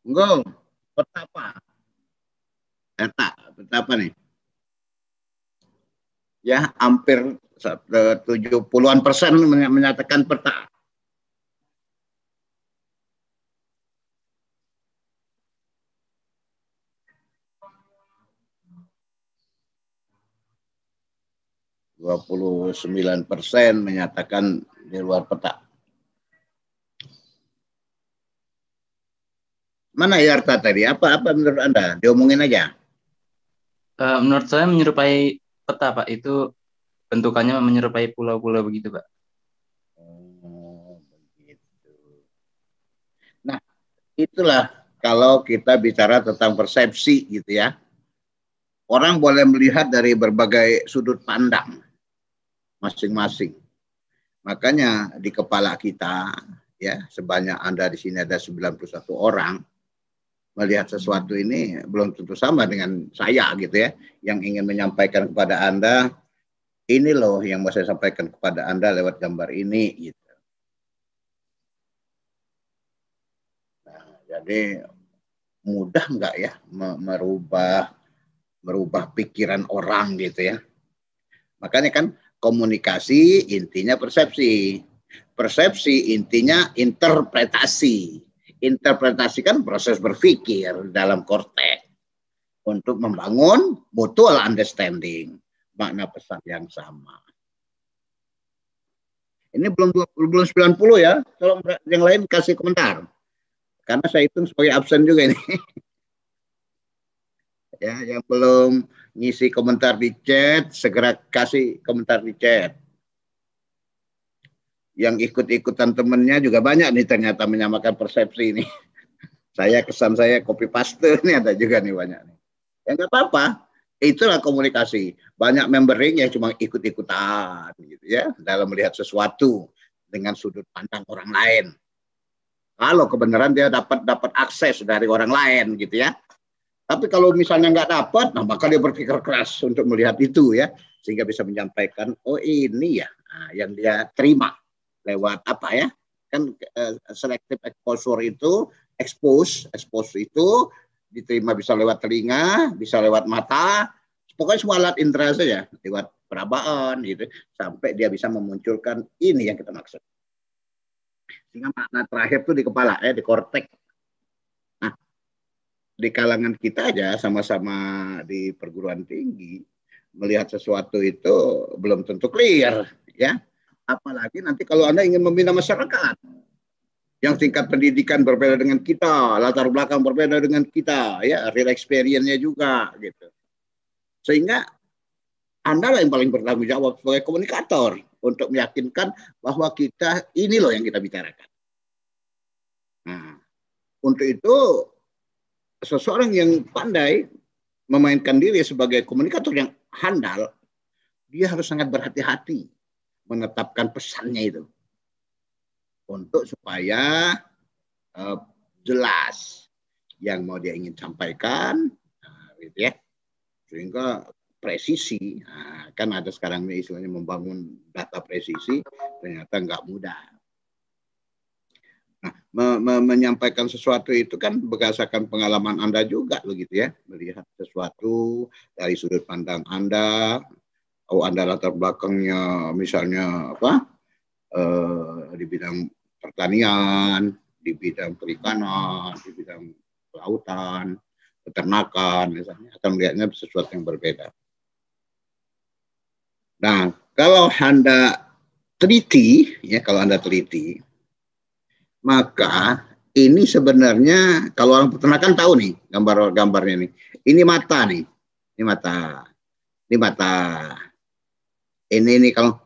Enggak, petapa. Peta apa nih? Ya, hampir 70-an% menyatakan peta. %29 menyatakan di luar peta. Mana Yarta tadi? Apa menurut Anda? Diomongin aja. Menurut saya menyerupai peta, Pak. Itu bentukannya menyerupai pulau-pulau begitu, Pak. Oh, begitu. Nah, itulah kalau kita bicara tentang persepsi gitu ya. Orang boleh melihat dari berbagai sudut pandang masing-masing. Makanya di kepala kita ya, sebanyak Anda di sini ada 91 orang, melihat sesuatu ini belum tentu sama dengan saya gitu ya, yang ingin menyampaikan kepada Anda, ini loh yang mau saya sampaikan kepada Anda lewat gambar ini gitu. Nah, jadi mudah nggak ya merubah pikiran orang gitu ya. Makanya kan komunikasi intinya persepsi. Persepsi intinya interpretasi. Interpretasi kan proses berpikir dalam korteks untuk membangun mutual understanding, makna pesan yang sama. Ini belum 90 ya. Tolong yang lain kasih komentar. Karena saya hitung sebagai absen juga ini. Ya, yang belum ngisi komentar di chat, segera kasih komentar di chat. Yang ikut-ikutan temennya juga banyak nih ternyata menyamakan persepsi ini. Kesan saya copy paste ini ada juga nih banyak nih. Ya nggak apa-apa, itulah komunikasi. Banyak membering yang cuma ikut-ikutan gitu ya dalam melihat sesuatu dengan sudut pandang orang lain. Kalau kebenaran dia dapat akses dari orang lain gitu ya. Tapi kalau misalnya nggak dapat, nah maka dia berpikir keras untuk melihat itu ya, sehingga bisa menyampaikan, oh ini ya, nah, yang dia terima lewat apa ya, kan selective exposure itu, expose itu diterima bisa lewat telinga, bisa lewat mata, pokoknya semua alat indera saja, lewat perabaan gitu, sampai dia bisa memunculkan ini yang kita maksud. Sehingga makna terakhir itu di kepala ya, di korteks. Nah, di kalangan kita aja sama-sama di perguruan tinggi melihat sesuatu itu belum tentu clear ya, apalagi nanti kalau Anda ingin membina masyarakat yang tingkat pendidikan berbeda dengan kita, latar belakang berbeda dengan kita ya, real experience-nya juga gitu, sehingga Anda lah yang paling bertanggung jawab sebagai komunikator untuk meyakinkan bahwa kita ini loh yang kita bicarakan. Nah, untuk itu seseorang yang pandai memainkan diri sebagai komunikator yang handal, dia harus sangat berhati-hati menetapkan pesannya itu untuk supaya jelas yang mau dia ingin sampaikan, gitu ya, sehingga presisi. Nah, kan ada sekarang ini istilahnya membangun data presisi, ternyata nggak mudah. Nah, menyampaikan sesuatu itu kan berdasarkan pengalaman Anda juga begitu ya, melihat sesuatu dari sudut pandang Anda. Oh, Anda latar belakangnya misalnya apa, di bidang pertanian, di bidang perikanan, di bidang kelautan, peternakan misalnya, akan melihatnya sesuatu yang berbeda. Nah, kalau Anda teliti, ya kalau Anda teliti, maka ini sebenarnya kalau orang peternakan tahu nih gambarnya nih. Ini mata nih, ini mata, ini mata. Ini nih kalau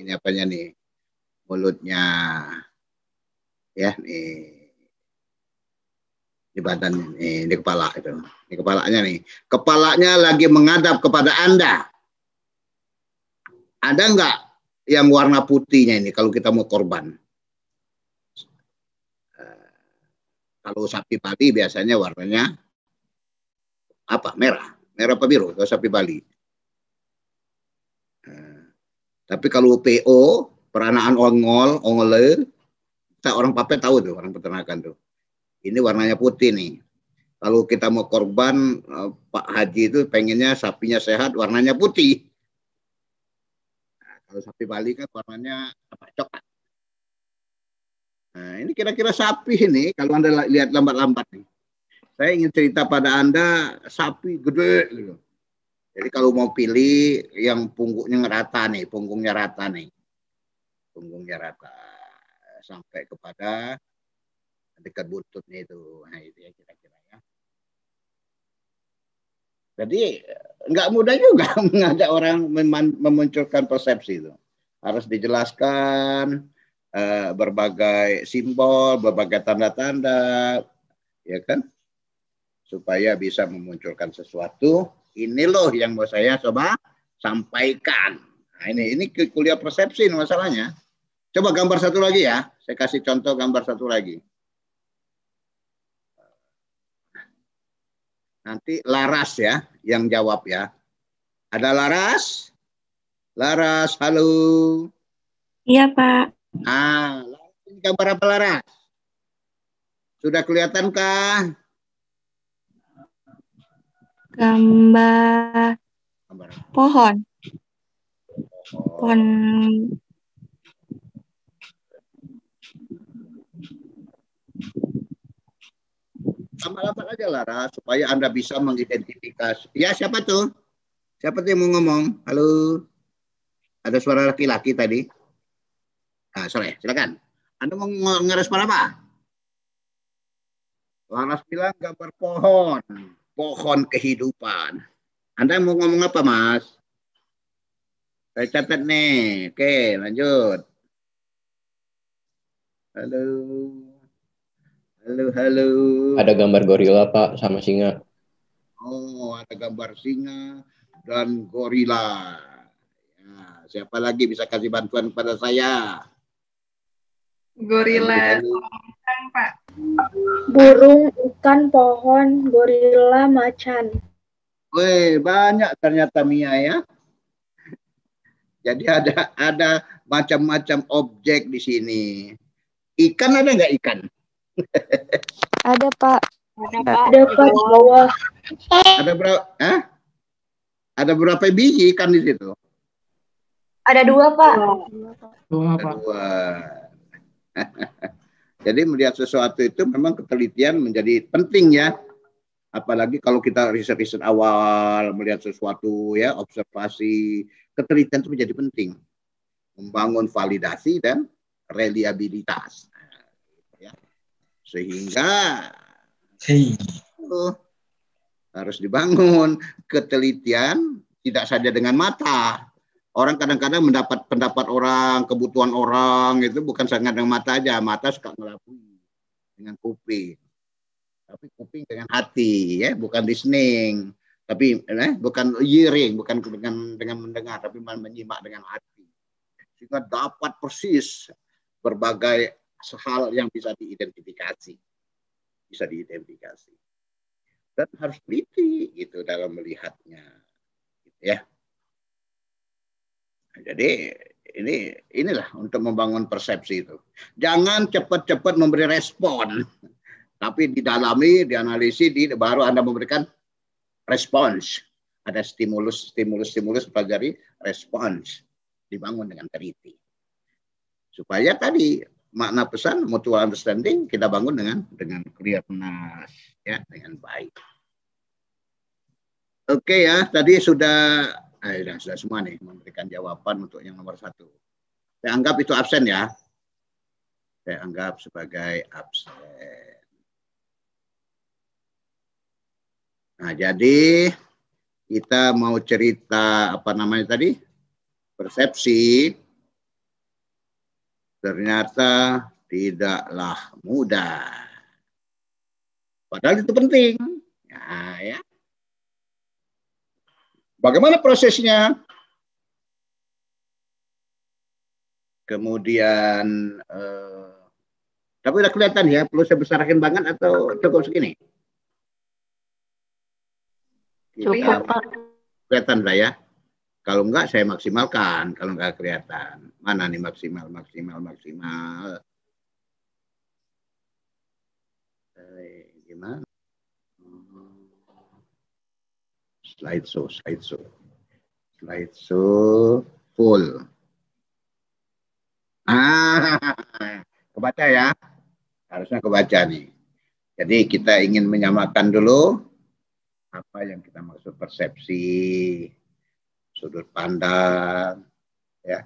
ini apanya nih, mulutnya, ya nih, di badannya, nih, di kepala itu, di kepalanya nih, kepalanya lagi menghadap kepada Anda. Ada nggak yang warna putihnya ini kalau kita mau korban? Kalau sapi Bali biasanya warnanya apa? Merah, merah apa biru? Kalau sapi Bali. Tapi kalau PO, peranaan ongol, orang Papua tahu tuh, orang peternakan tuh. Ini warnanya putih nih. Kalau kita mau korban, Pak Haji itu pengennya sapinya sehat, warnanya putih. Nah, kalau sapi Bali kan warnanya coklat. Nah, ini kira-kira sapi ini, kalau Anda lihat lambat-lambat nih. Saya ingin cerita pada Anda, sapi gede gitu. Jadi kalau mau pilih yang punggungnya rata nih, punggungnya rata sampai kepada dekat buntutnya itu. Nah, itu ya kira-kira ya. Jadi nggak mudah juga mengajak orang memunculkan persepsi itu. Harus dijelaskan berbagai simbol, berbagai tanda-tanda, ya kan, supaya bisa memunculkan sesuatu. Ini loh yang mau saya coba sampaikan. Nah, ini kuliah persepsi ini masalahnya. Coba gambar satu lagi ya. Saya kasih contoh gambar satu lagi. Nanti Laras ya yang jawab ya. Ada Laras? Laras, halo. Iya, Pak. Nah, ini gambar apa Laras? Sudah kelihatankah? Gambar pohon. Pohon. Lama-lama aja Laras supaya Anda bisa mengidentifikasi. Ya, siapa tuh? Siapa tuh yang mau ngomong? Halo. Ada suara laki-laki tadi. Nah, sorry, silakan. Anda mau ngerespon apa? Laras bilang gambar pohon. Pohon kehidupan. Anda mau ngomong apa, Mas? Saya catat nih. Oke, lanjut. Halo. Halo, halo. Ada gambar gorila, Pak, sama singa. Oh, ada gambar singa dan gorila. Ya, siapa lagi bisa kasih bantuan kepada saya? Gorila, Pak. Burung, ikan, pohon, gorila, macan. Wih, banyak ternyata Mia ya. Jadi ada macam-macam objek di sini. Ikan ada nggak ikan? Ada, Pak. Ada, Pak. Di bawah. Ada berapa? Ada berapa biji ikan di situ? Ada 2, Pak. Ada 2. Jadi melihat sesuatu itu memang ketelitian menjadi penting ya. Apalagi kalau kita riset-riset awal, melihat sesuatu ya, observasi, ketelitian itu menjadi penting. Membangun validasi dan reliabilitas. Ya. Sehingga harus dibangun ketelitian tidak saja dengan mata. Orang kadang-kadang mendapat pendapat orang, kebutuhan orang itu bukan sangat dengan mata aja. Mata suka ngelabui dengan kuping. Tapi kuping dengan hati, ya, bukan listening. Tapi bukan hearing, bukan dengan mendengar, tapi menyimak dengan hati. Sehingga dapat persis berbagai hal yang bisa diidentifikasi. Bisa diidentifikasi. Dan harus teliti gitu dalam melihatnya. Gitu ya. Jadi inilah untuk membangun persepsi itu. Jangan cepat-cepat memberi respon, tapi didalami, dianalisis, baru Anda memberikan respons. Ada stimulus, pelajari respons, dibangun dengan teliti. Supaya tadi makna pesan mutual understanding kita bangun dengan clearness, ya, dengan baik. Oke ya, tadi sudah semua nih memberikan jawaban untuk yang nomor 1. Saya anggap itu absen ya. Saya anggap sebagai absen. Nah, jadi kita mau cerita apa namanya tadi? Persepsi. Ternyata tidaklah mudah. Padahal itu penting. Nah, ya. Bagaimana prosesnya? Kemudian, tapi udah kelihatan ya, perlu saya besarkan banget atau cukup segini? Cukup, Pak. Kelihatan lah ya. Kalau enggak, saya maksimalkan. Kalau enggak kelihatan. Mana nih maksimal. Slideshow full. Kebaca ya. Harusnya kebaca nih. Jadi kita ingin menyamakan dulu apa yang kita maksud persepsi, sudut pandang, ya,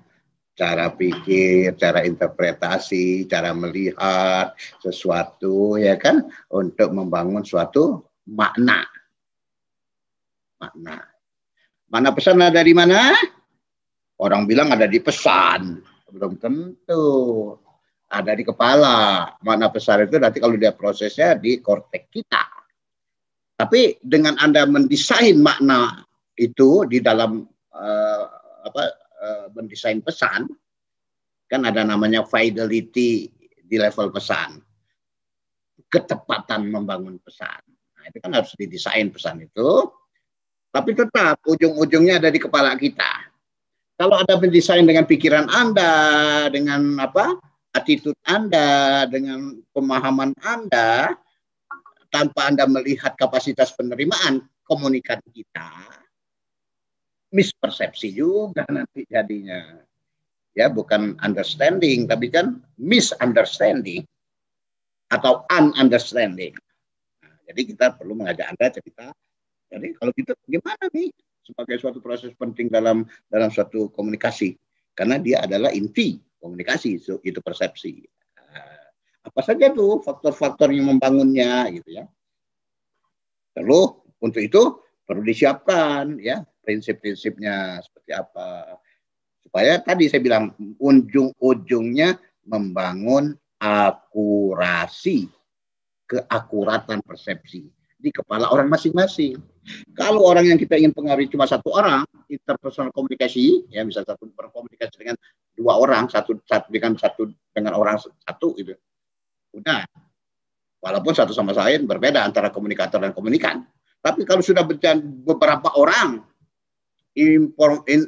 cara pikir, cara interpretasi, cara melihat sesuatu, ya kan, untuk membangun suatu makna. Mana pesan ada di mana? Orang bilang ada di pesan, belum tentu. Ada di kepala. Makna pesan itu nanti kalau dia prosesnya di korteks kita. Tapi dengan Anda mendesain makna itu di dalam mendesain pesan, kan ada namanya fidelity di level pesan. Ketepatan membangun pesan. Nah, itu kan harus didesain pesan itu. Tapi tetap ujung-ujungnya ada di kepala kita. Kalau Anda mendesain dengan pikiran Anda, dengan attitude Anda, dengan pemahaman Anda, tanpa Anda melihat kapasitas penerimaan komunikan kita, mispersepsi juga nanti jadinya. Ya, bukan understanding, tapi kan misunderstanding atau ununderstanding. Nah, jadi kita perlu mengajak Anda cerita. Jadi kalau gitu gimana nih sebagai suatu proses penting dalam suatu komunikasi? Karena dia adalah inti komunikasi, itu persepsi. Apa saja tuh faktor-faktor yang membangunnya gitu ya. Lalu untuk itu perlu disiapkan ya prinsip-prinsipnya seperti apa. Supaya tadi saya bilang ujung-ujungnya membangun akurasi, keakuratan persepsi di kepala orang masing-masing. Kalau orang yang kita ingin pengaruhi cuma satu orang, interpersonal komunikasi, ya bisa satu berkomunikasi dengan dua orang, satu dengan orang satu gitu. Udah. Walaupun satu sama lain berbeda antara komunikator dan komunikan. Tapi kalau sudah beberapa orang,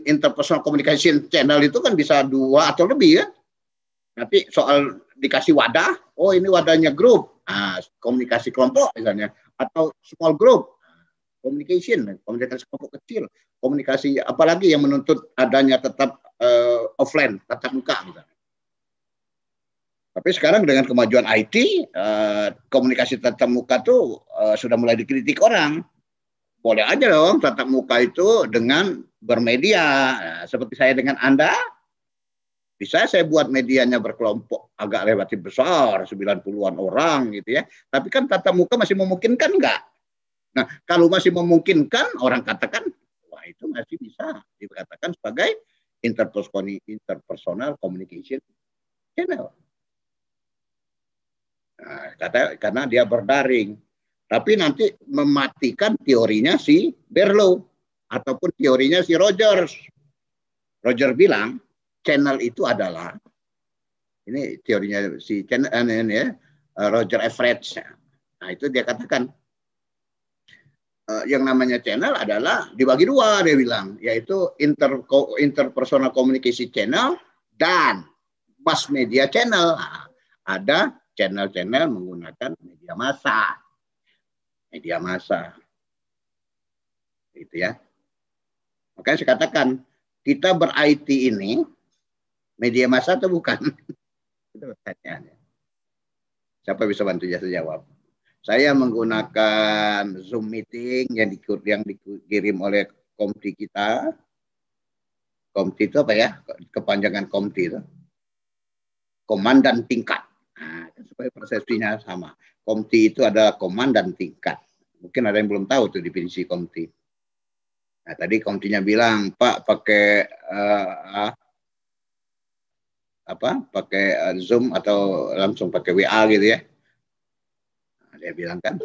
interpersonal communication channel itu kan bisa 2 atau lebih ya. Nanti soal dikasih wadah, oh ini wadahnya grup, komunikasi kelompok misalnya, atau small group, komunikasi kelompok kecil, komunikasi apalagi yang menuntut adanya tetap offline, tatap muka misalnya. Tapi sekarang dengan kemajuan IT, komunikasi tatap muka tuh sudah mulai dikritik orang. Boleh aja dong tatap muka itu dengan bermedia. Nah, seperti saya dengan Anda, bisa saya buat medianya berkelompok agak relatif besar, 90-an orang gitu ya. Tapi kan tatap muka masih memungkinkan enggak? Nah, kalau masih memungkinkan, orang katakan, wah itu masih bisa dikatakan sebagai interpersonal communication channel. Nah, karena dia berdaring. Tapi nanti mematikan teorinya si Berlow ataupun teorinya si Rogers. Roger bilang channel itu adalah, ini teorinya si channel ini ya, Roger Everett. Nah itu dia katakan yang namanya channel adalah dibagi 2 dia bilang, yaitu interpersonal communication channel dan mass media channel. Nah, ada channel-channel menggunakan media massa. Gitu ya. Makanya saya katakan, kita ber-IT ini media massa atau bukan? Itu pertanyaannya. Siapa bisa bantu jawab? Saya menggunakan Zoom meeting yang dikirim oleh Komti kita. Komti itu apa ya? Kepanjangan Komti itu. Komandan tingkat. Nah, supaya persepsinya sama. Komti itu adalah komandan tingkat. Mungkin ada yang belum tahu tuh definisi Komti. Nah, tadi Komtinya bilang, Pak pakai pakai Zoom atau langsung pakai WA gitu ya. Nah, dia bilang kan,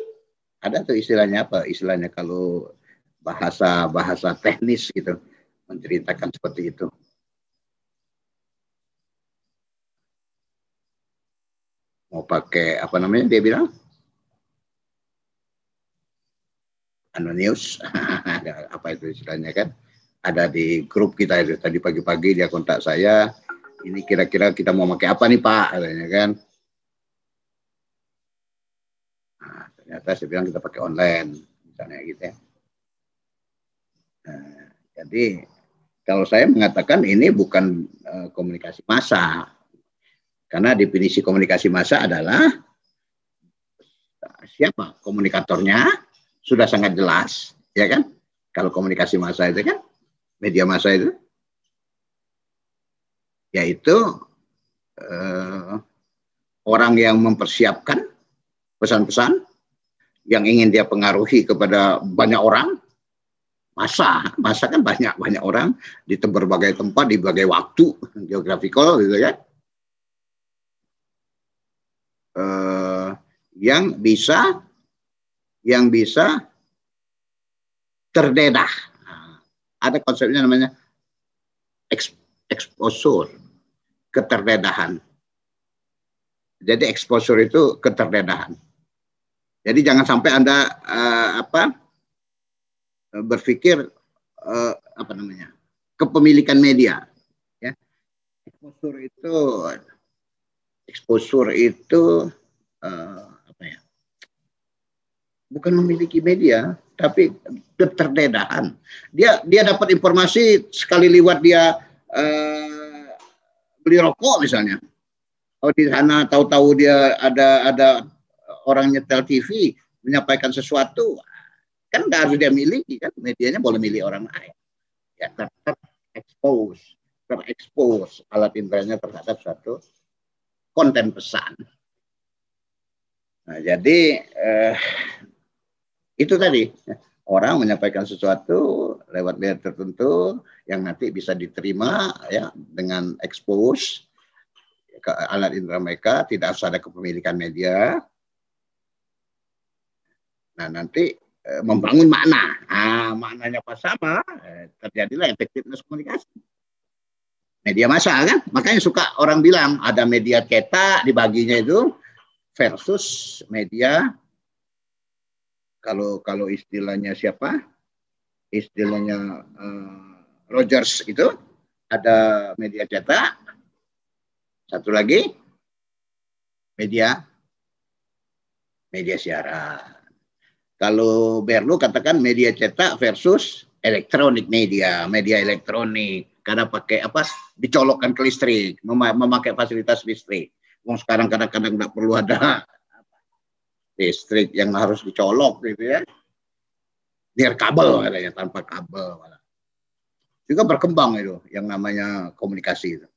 ada tuh istilahnya apa? Istilahnya kalau bahasa teknis gitu, menceritakan seperti itu. Mau pakai apa namanya dia bilang? Anonius. Apa itu istilahnya kan? Ada di grup kita itu. Tadi pagi-pagi dia kontak saya. Ini kira-kira kita mau pakai apa nih Pak? Katanya kan. Nah, ternyata saya bilang kita pakai online. Misalnya gitu ya. Jadi kalau saya mengatakan ini bukan komunikasi massa, karena definisi komunikasi massa adalah siapa komunikatornya sudah sangat jelas, ya kan? Kalau komunikasi massa itu kan, media massa itu, yaitu orang yang mempersiapkan pesan-pesan yang ingin dia pengaruhi kepada banyak orang. Masa kan banyak orang di berbagai tempat, di berbagai waktu geografikal gitu ya, yang bisa terdedah. Ada konsepnya namanya exposure, keterdedahan. Jadi exposure itu keterdedahan. Jadi jangan sampai Anda berpikir kepemilikan media, ya. Exposure itu bukan memiliki media, tapi keterdedahan. Dia dapat informasi sekali lewat dia beli rokok misalnya. Oh, di sana tahu-tahu dia ada orang nyetel TV menyampaikan sesuatu. Kan nggak harus dia miliki, kan medianya boleh milih orang lain. Ya, terekspos alat inderanya terhadap suatu konten pesan. Nah, jadi itu tadi orang menyampaikan sesuatu lewat media tertentu yang nanti bisa diterima ya dengan expose ke alat indera mereka, tidak harus ada kepemilikan media. Nah, nanti membangun makna. Maknanya pas sama, terjadilah efektivitas komunikasi. Media massa kan, makanya suka orang bilang ada media cetak dibaginya itu versus media, kalau istilahnya siapa? Istilahnya Rogers itu ada media cetak, satu lagi media siaran. Kalau Berlo katakan media cetak versus elektronik media elektronik, karena pakai dicolokkan ke listrik, memakai fasilitas listrik. Sekarang kadang-kadang nggak perlu ada listrik yang harus dicolok gitu ya, biar kabel katanya, tanpa kabel juga berkembang itu yang namanya komunikasi itu.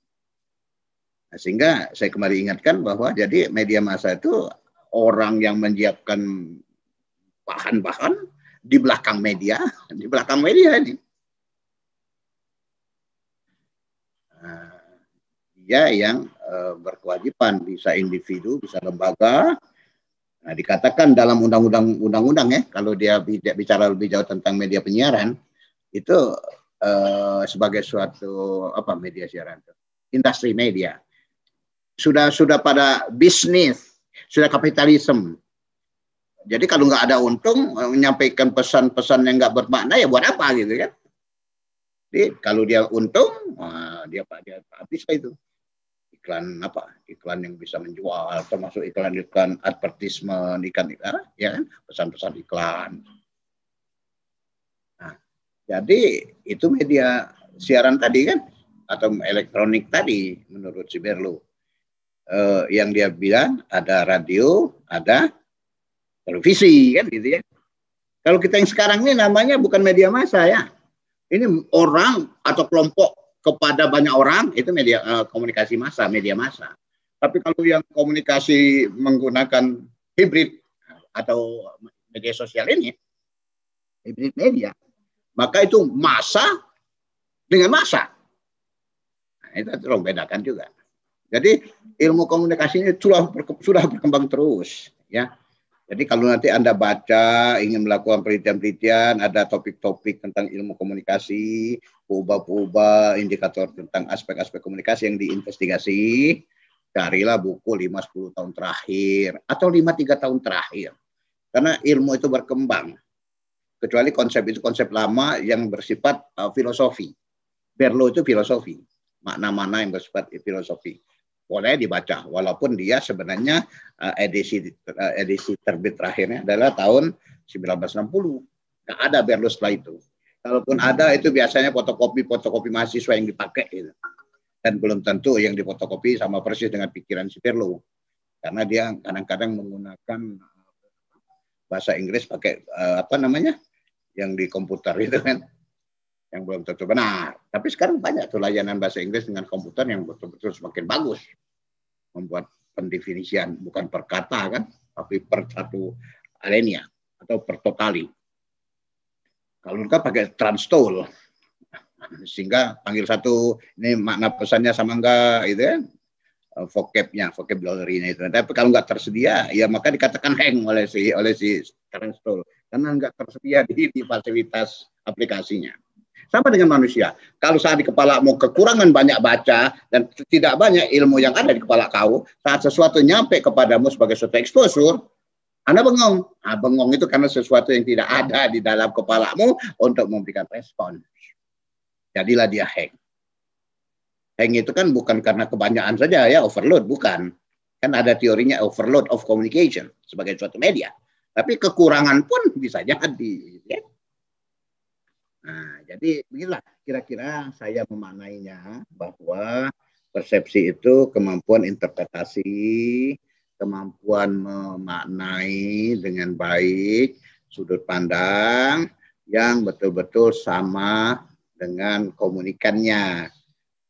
Nah, sehingga saya kembali ingatkan bahwa jadi media massa itu orang yang menyiapkan bahan-bahan di belakang media ini. Dia yang berkewajiban, bisa individu, bisa lembaga. Nah, dikatakan dalam undang-undang ya, kalau dia bicara lebih jauh tentang media penyiaran, itu sebagai suatu media siaran, industri media sudah pada bisnis, sudah kapitalisme. Jadi kalau nggak ada untung, menyampaikan pesan-pesan yang nggak bermakna ya buat apa gitu kan? Jadi kalau dia untung, dia habis itu iklan yang bisa menjual, termasuk iklan advertisement, ya kan, pesan-pesan iklan. Nah, jadi itu media siaran tadi kan, atau elektronik tadi menurut si Berlo. Yang dia bilang ada radio, ada televisi kan gitu ya. Kalau kita yang sekarang ini namanya bukan media massa ya. Ini orang atau kelompok kepada banyak orang itu media komunikasi massa, media massa. Tapi kalau yang komunikasi menggunakan hibrid atau media sosial ini, hibrid media, maka itu massa dengan massa. Nah, itu harus bedakan juga. Jadi ilmu komunikasi ini sudah berkembang terus ya. Jadi kalau nanti Anda baca, ingin melakukan penelitian-penelitian, ada topik-topik tentang ilmu komunikasi, ubah-ubah indikator tentang aspek-aspek komunikasi yang diinvestigasi, carilah buku 5-10 tahun terakhir, atau 5-3 tahun terakhir. Karena ilmu itu berkembang. Kecuali konsep itu konsep lama yang bersifat filosofi. Berlo itu filosofi. Makna-makna yang bersifat filosofi. Boleh dibaca, walaupun dia sebenarnya edisi terbit terakhirnya adalah tahun 1960. Nggak ada Berlo setelah itu. Kalaupun ada itu biasanya fotokopi mahasiswa yang dipakai gitu. Dan belum tentu yang difotokopi sama persis dengan pikiran si Pirlo. Karena dia kadang-kadang menggunakan bahasa Inggris pakai apa namanya? Yang di komputer itu kan. Yang belum tentu benar. Tapi sekarang banyak tuh layanan bahasa Inggris dengan komputer yang betul-betul semakin bagus. Membuat pendefinisian bukan per kata kan, tapi per satu alinea atau per totali. Kalau enggak pakai transtol, sehingga panggil satu ini makna pesannya sama enggak gitu kan, vocabulary-nya itu. Tapi kalau enggak tersedia, ya maka dikatakan hang oleh si transtol karena enggak tersedia di fasilitas aplikasinya. Sama dengan manusia. Kalau saat di kepala mau kekurangan banyak baca dan tidak banyak ilmu yang ada di kepala kau, saat sesuatu nyampe kepadamu sebagai suatu exposure, Anda bengong. Nah, bengong itu karena sesuatu yang tidak ada di dalam kepalamu untuk memberikan respon. Jadilah dia hang. Hang itu kan bukan karena kebanyakan saja ya, overload, bukan. Kan ada teorinya overload of communication sebagai suatu media. Tapi kekurangan pun bisa jadi. Ya. Nah, jadi beginilah kira-kira saya memaknainya bahwa persepsi itu kemampuan interpretasi, kemampuan memaknai dengan baik sudut pandang yang betul-betul sama dengan komunikannya.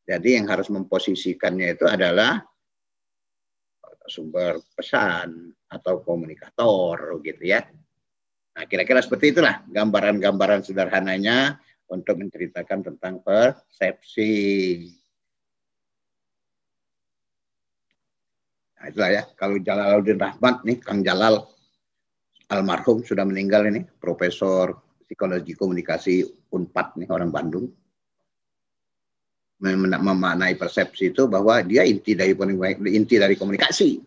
Jadi yang harus memposisikannya itu adalah sumber pesan atau komunikator gitu ya. Nah, kira-kira seperti itulah gambaran-gambaran sederhananya untuk menceritakan tentang persepsi. Nah, itulah ya, kalau Jalaluddin Rahmat nih, Kang Jalal almarhum sudah meninggal ini, Profesor Psikologi Komunikasi Unpad nih, orang Bandung. Memaknai persepsi itu bahwa dia inti dari komunikasi.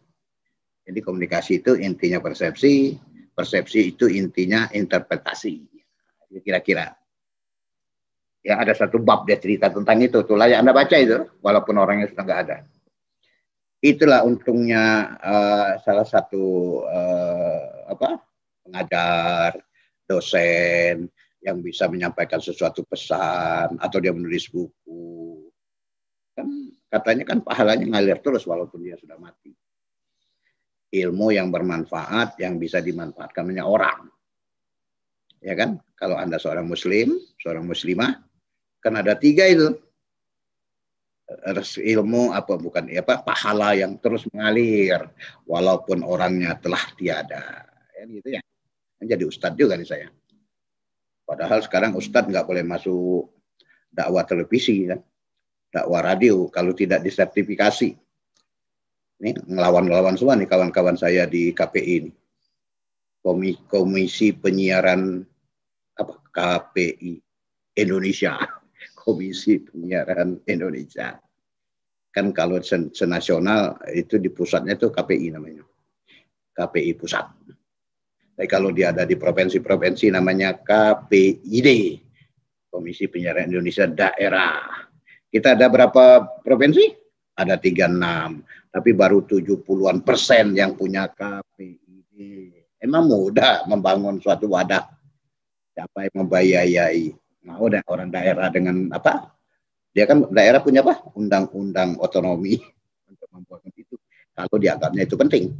Jadi komunikasi itu intinya persepsi, persepsi itu intinya interpretasi. Kira-kira. Ya ada satu bab dia cerita tentang itu, tuh layak Anda baca itu, walaupun orangnya sudah nggak ada. Itulah untungnya salah satu pengajar, dosen yang bisa menyampaikan sesuatu pesan atau dia menulis buku. Kan katanya kan pahalanya ngalir terus walaupun dia sudah mati. Ilmu yang bermanfaat yang bisa dimanfaatkan banyak orang. Ya kan? Kalau Anda seorang muslim, seorang muslimah, kan ada 3 itu. Ilmu pahala yang terus mengalir walaupun orangnya telah tiada. Ya gitu ya. Jadi ustadz juga nih saya. Padahal sekarang ustadz nggak boleh masuk dakwah televisi kan. Dakwah radio kalau tidak disertifikasi. Ini ngelawan-ngelawan semua nih kawan-kawan saya di KPI ini. Komisi Penyiaran KPI Indonesia. Komisi Penyiaran Indonesia. Kan kalau senasional itu di pusatnya itu KPI namanya. KPI pusat. Tapi kalau dia ada di provinsi-provinsi namanya KPID. Komisi Penyiaran Indonesia Daerah. Kita ada berapa provinsi? Ada 36. Tapi baru 70-an% yang punya KPID. Emang mudah membangun suatu wadah. Siapa yang membiayai? Mau orang daerah dengan apa? Dia kan daerah punya apa? Undang-undang otonomi untuk membuat itu. Kalau dianggapnya itu penting.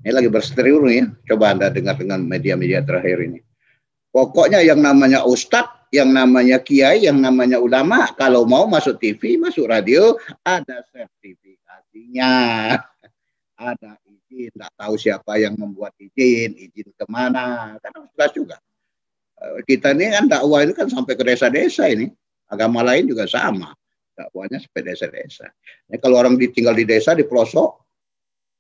Ini lagi berseteru nih ya. Coba Anda dengar dengan media-media terakhir ini. Pokoknya yang namanya ustadz, yang namanya kiai, yang namanya ulama, kalau mau masuk TV, masuk radio, ada sertifikasinya. Ada izin, tidak tahu siapa yang membuat izin kemana. Kan jelas juga. Kita ini kan dakwah ini kan sampai ke desa-desa ini. Agama lain juga sama. Dakwahnya sampai desa-desa. Nah, kalau orang tinggal di desa, di pelosok,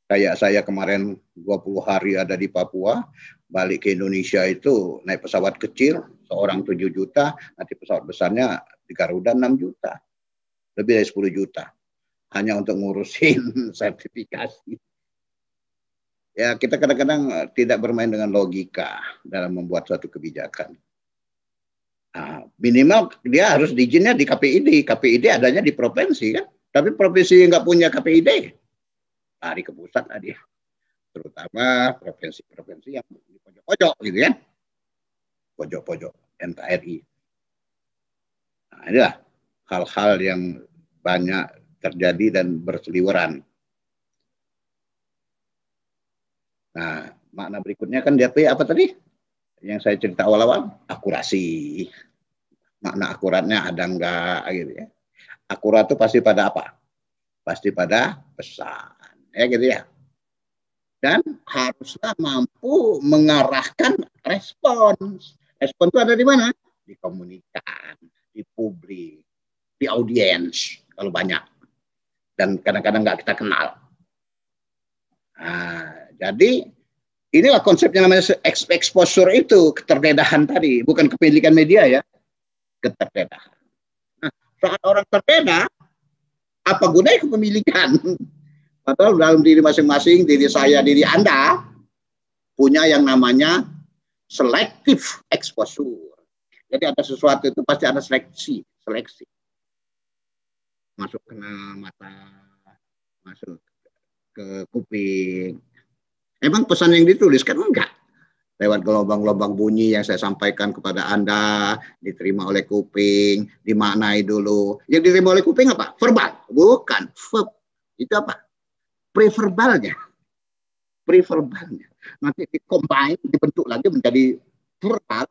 kayak saya kemarin 20 hari ada di Papua, balik ke Indonesia itu naik pesawat kecil, seorang 7 juta, nanti pesawat besarnya di Garuda 6 juta. Lebih dari 10 juta. Hanya untuk ngurusin sertifikasi. Ya, kita kadang-kadang tidak bermain dengan logika dalam membuat suatu kebijakan. Nah, minimal dia harus diizinnya di KPID. KPID adanya di provinsi kan. Tapi provinsi nggak punya KPID, lari ke pusat tadi. Terutama provinsi-provinsi yang di pojok-pojok gitu kan. Pojok-pojok. NKRI. Nah, inilah hal-hal yang banyak terjadi dan berseliweran. Nah, makna berikutnya kan DP apa tadi? Yang saya cerita awal-awal, akurasi. Makna akuratnya ada enggak gitu ya. Akurat itu pasti pada apa? Pasti pada pesan. Ya gitu ya. Dan haruslah mampu mengarahkan respons. Respons itu ada di mana? Di komunikan, di publik, di audiens kalau banyak. Dan kadang-kadang nggak kita kenal. Nah, jadi inilah konsepnya namanya exposure itu, keterdedahan tadi, bukan kepemilikan media ya, keterdedahan. Nah, saat orang terdeda, apa gunanya kepemilikan? Padahal dalam diri masing-masing, diri saya, diri Anda, punya yang namanya selective exposure. Jadi ada sesuatu itu pasti ada seleksi. Masuk ke mata, masuk ke kuping. Emang pesan yang dituliskan enggak? Lewat gelombang-gelombang bunyi yang saya sampaikan kepada Anda, diterima oleh kuping, dimaknai dulu. Yang diterima oleh kuping apa? Verbal. Bukan. Verb. Itu apa? Preverbalnya. Nanti dikombine, dibentuk lagi menjadi verbal,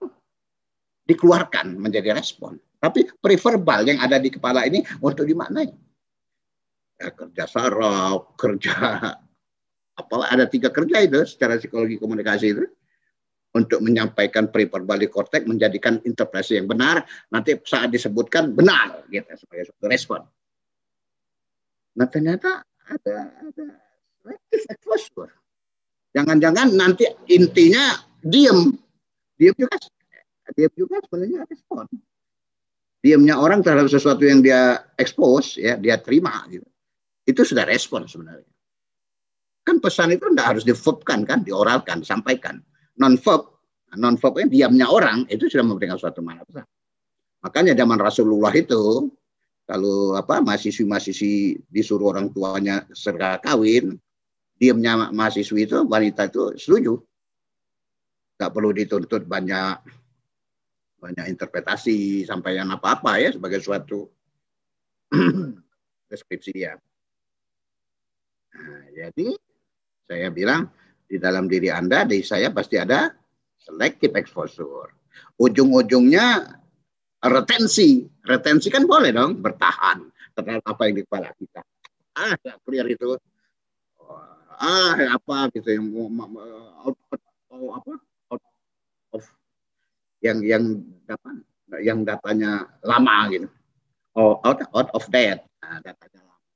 dikeluarkan menjadi respon. Tapi preverbal yang ada di kepala ini untuk dimaknai. Ya, kerja saraf, kerja apalah, ada 3 kerja itu secara psikologi komunikasi itu. Untuk menyampaikan preverbal di korteks, menjadikan interpretasi yang benar, nanti saat disebutkan benar gitu sebagai suatu respon. Nah ternyata ada exposure. Jangan-jangan nanti intinya diam juga sebenarnya respon. Diamnya orang terhadap sesuatu yang dia expose, ya dia terima gitu. Itu sudah respon sebenarnya. Kan pesan itu tidak harus di-verbkan kan, dioralkan, disampaikan. Non-verbnya diamnya orang itu sudah memberikan suatu makna pesan. Makanya zaman Rasulullah itu kalau mahasiswi disuruh orang tuanya segera kawin, diamnya mahasiswi itu, wanita itu setuju. Nggak perlu dituntut banyak interpretasi sampaian apa-apa ya sebagai suatu deskripsi dia. Nah, jadi saya bilang di dalam diri Anda, di saya pasti ada selective exposure. Ujung-ujungnya retensi. Retensi kan boleh dong bertahan terhadap apa yang di kepala kita. Clear itu. Apa gitu yang datanya lama gitu. Out of date. Nah, datanya lama.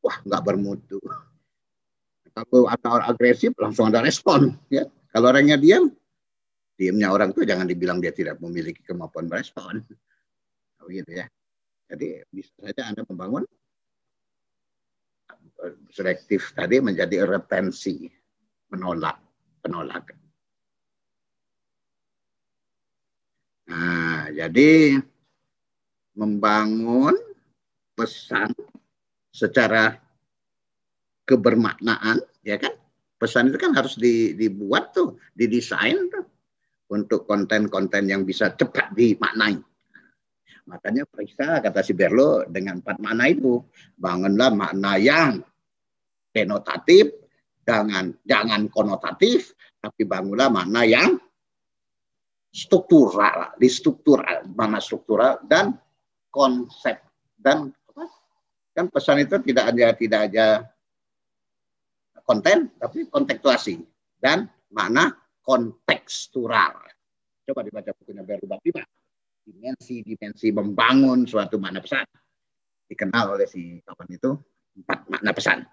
Wah, nggak bermutu. Kalau ada orang agresif langsung ada respon ya. Kalau orangnya diamnya orang tuh jangan dibilang dia tidak memiliki kemampuan merespon. Begitu ya. Jadi bisa saja Anda membangun selektif tadi menjadi retensi, penolakan. Nah, jadi membangun pesan secara kebermaknaan, ya kan? Pesan itu kan harus dibuat tuh, didesain tuh untuk konten-konten yang bisa cepat dimaknai. Makanya periksa kata si Berlo dengan 4 makna itu. Bangunlah makna yang denotatif, jangan konotatif, tapi bangunlah makna yang struktural, mana struktural dan konsep. Dan kan pesan itu tidak aja konten, tapi kontekstuasi dan makna kontekstural. Coba dibaca bukunya Berlo bab 5. Dimensi membangun suatu makna pesan. Dikenal oleh si kawan itu 4 makna pesan.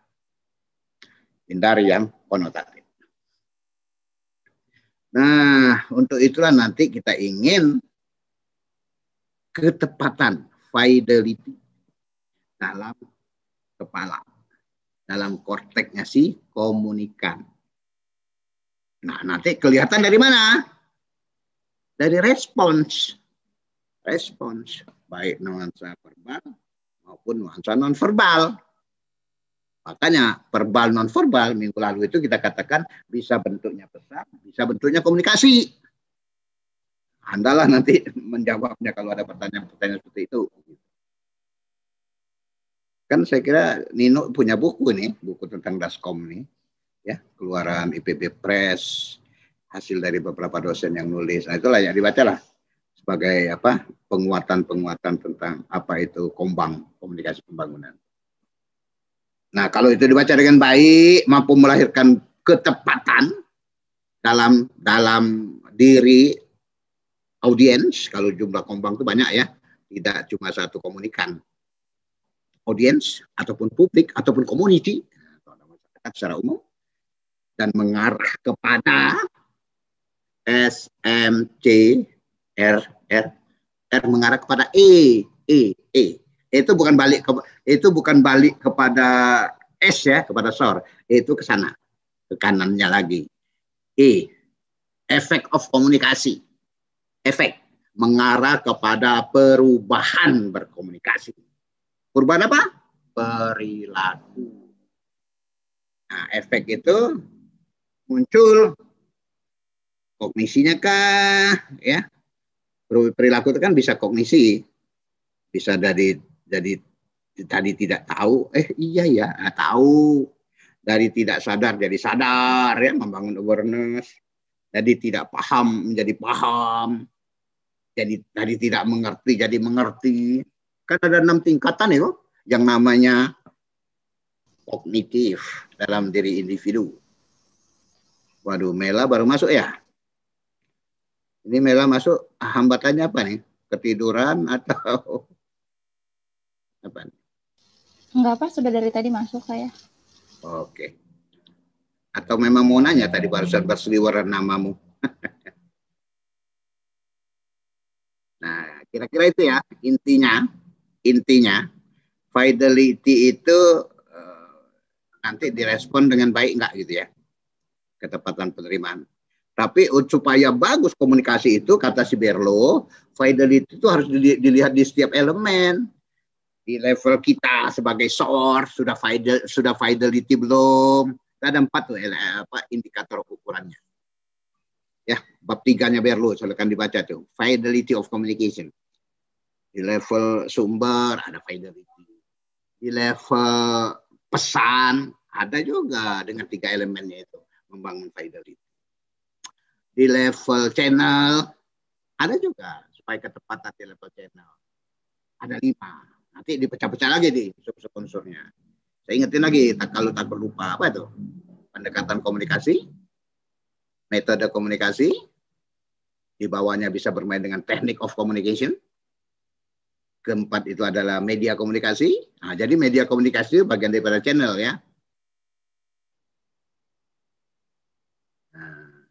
Hindari yang konotatif. Nah, untuk itulah nanti kita ingin ketepatan, fidelity dalam kepala, dalam korteksnya si komunikan. Nah, nanti kelihatan dari mana? Dari respons, baik nuansa verbal maupun nuansa non-verbal. Makanya verbal non-verbal minggu lalu itu kita katakan bisa bentuknya pesan, bisa bentuknya komunikasi. Andalah nanti menjawabnya kalau ada pertanyaan-pertanyaan seperti itu. Kan saya kira Nino punya buku nih, buku tentang Daskom nih, ya, keluaran IPB Press, hasil dari beberapa dosen yang nulis. Nah, itulah yang dibacalah sebagai apa, penguatan-penguatan tentang apa itu Kombang, komunikasi pembangunan. Nah, kalau itu dibaca dengan baik, mampu melahirkan ketepatan dalam diri audiens. Kalau jumlah Kombang itu banyak ya, tidak cuma satu komunikan. Audiens ataupun publik ataupun community masyarakat secara umum, dan mengarah kepada SMCRR, mengarah kepada itu bukan balik kepada S ya, kepada SOR, itu ke sana, ke kanannya lagi. Efek of komunikasi, efek mengarah kepada perubahan berkomunikasi. Perubahan apa? Perilaku. Nah, efek itu muncul kognisinya kah? Ya, perilaku itu kan bisa kognisi, bisa dari tadi tidak tahu, iya ya, tahu. Dari tidak sadar jadi sadar, ya, membangun awareness. Jadi tidak paham menjadi paham. Jadi tadi tidak mengerti jadi mengerti. Kan ada 6 tingkatan ya, yang namanya kognitif dalam diri individu. Waduh, Mela baru masuk ya? Ini Mela masuk, hambatannya apa nih? Ketiduran atau apa? Enggak, Pak, sudah dari tadi masuk saya. Oke. Atau memang mau nanya tadi barusan berseliweran namamu. Nah, kira-kira itu ya intinya fidelity itu nanti direspon dengan baik enggak gitu ya, ketepatan penerimaan. Tapi supaya bagus komunikasi itu, kata si Berlo, fidelity itu harus dilihat di setiap elemen. Di level kita sebagai source sudah fidelity belum? Ada 4 tuh indikator ukurannya. Ya, bab 3-nya Berlo, silakan dibaca tuh. Fidelity of communication. Di level sumber ada fidelity. Di level pesan ada juga dengan 3 elemennya itu membangun fidelity. Di level channel ada juga supaya ketepatan di level channel. Ada 5. Nanti dipecah-pecah lagi di unsur-unsurnya. Saya ingetin lagi, kalau takut lupa apa itu? Pendekatan komunikasi, metode komunikasi, di bawahnya bisa bermain dengan technique of communication. Keempat itu adalah media komunikasi. Nah, jadi media komunikasi itu bagian daripada channel ya. Nah,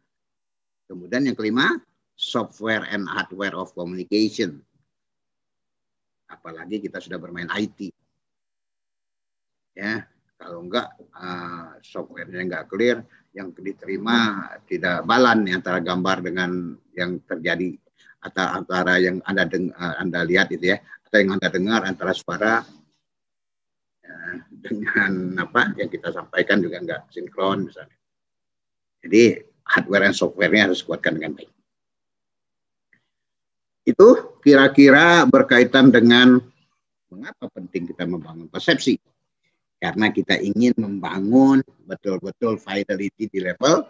kemudian yang kelima, software and hardware of communication. Apalagi kita sudah bermain IT. Ya, kalau enggak software-nya enggak clear, yang diterima tidak balan antara gambar dengan yang terjadi, atau antara yang Anda lihat itu ya, atau yang Anda dengar, antara suara ya, dengan apa yang kita sampaikan juga enggak sinkron misalnya. Jadi hardware dan software-nya harus kuatkan dengan baik. Itu kira-kira berkaitan dengan mengapa penting kita membangun persepsi. Karena kita ingin membangun betul-betul fidelity di level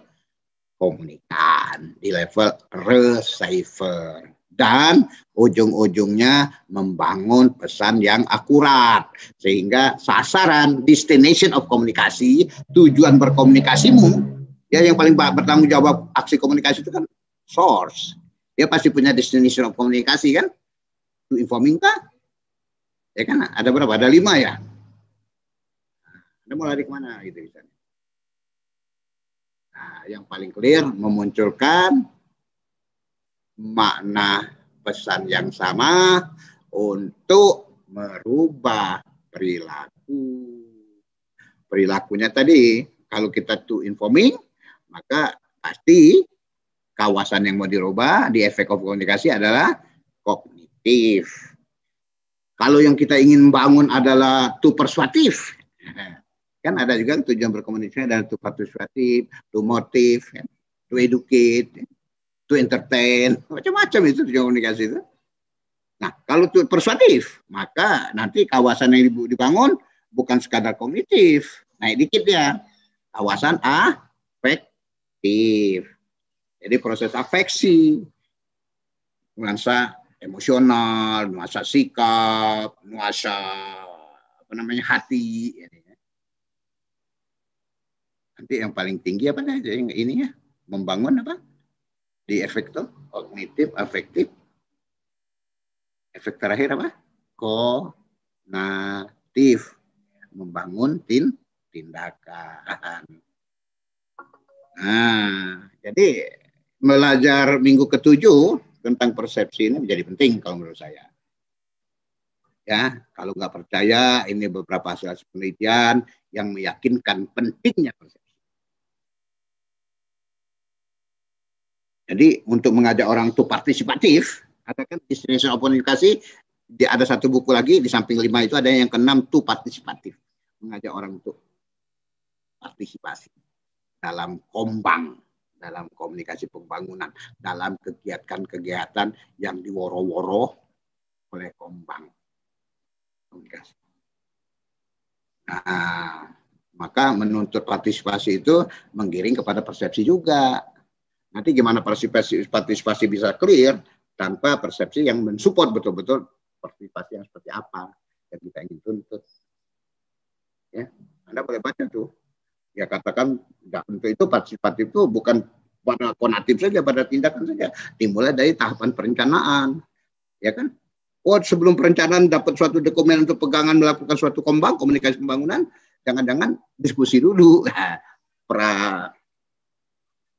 komunikan, di level receiver. Dan ujung-ujungnya membangun pesan yang akurat. Sehingga sasaran, destination of komunikasi, tujuan berkomunikasimu, ya yang paling bertanggung jawab aksi komunikasi itu kan source. Dia pasti punya destination of komunikasi kan? To informing kah? Ya kan, ada berapa? Ada 5 ya? Anda mau lari kemana gitu misalnya. Nah, yang paling clear memunculkan makna pesan yang sama untuk merubah perilaku. Perilakunya tadi, kalau kita to informing, maka pasti kawasan yang mau dirubah di efek of komunikasi adalah kognitif. Kalau yang kita ingin membangun adalah to persuatif, kan ada juga tujuan berkomunikasi adalah to persuatif, to motive, to educate. to entertain, macam-macam itu komunikasi itu. Nah, kalau itu persuasif, maka nanti kawasan yang dibangun bukan sekadar kognitif, naik dikit ya, kawasan afektif. Jadi proses afeksi, nuansa emosional, nuansa sikap, nuansa hati. Nanti yang paling tinggi apa nih? Yang ininya membangun apa? Di efek tuh kognitif, afektif. Efek terakhir apa? Konatif, membangun tindakan. Nah, jadi belajar minggu ke-7 tentang persepsi ini menjadi penting kalau menurut saya. Ya, kalau nggak percaya, ini beberapa hasil penelitian yang meyakinkan pentingnya persepsi. Jadi untuk mengajak orang itu partisipatif, ada kan destination of komunikasi, ada satu buku lagi di samping 5 itu ada yang ke-6 tuh partisipatif, mengajak orang untuk partisipasi dalam kombang, dalam komunikasi pembangunan, dalam kegiatan-kegiatan yang diworo-woro oleh kombang komunikasi. Nah, maka menuntut partisipasi itu menggiring kepada persepsi juga. Nanti gimana partisipasi bisa clear tanpa persepsi yang mensupport betul-betul partisipasi yang seperti apa yang kita ingin tuntut. Ya, Anda boleh baca tuh. Ya katakan untuk itu partisipatif itu bukan pada konatif saja, pada tindakan saja. Dimulai dari tahapan perencanaan. Ya kan? Oh, sebelum perencanaan dapat suatu dokumen untuk pegangan melakukan suatu komunikasi pembangunan, jangan-jangan diskusi dulu. Pra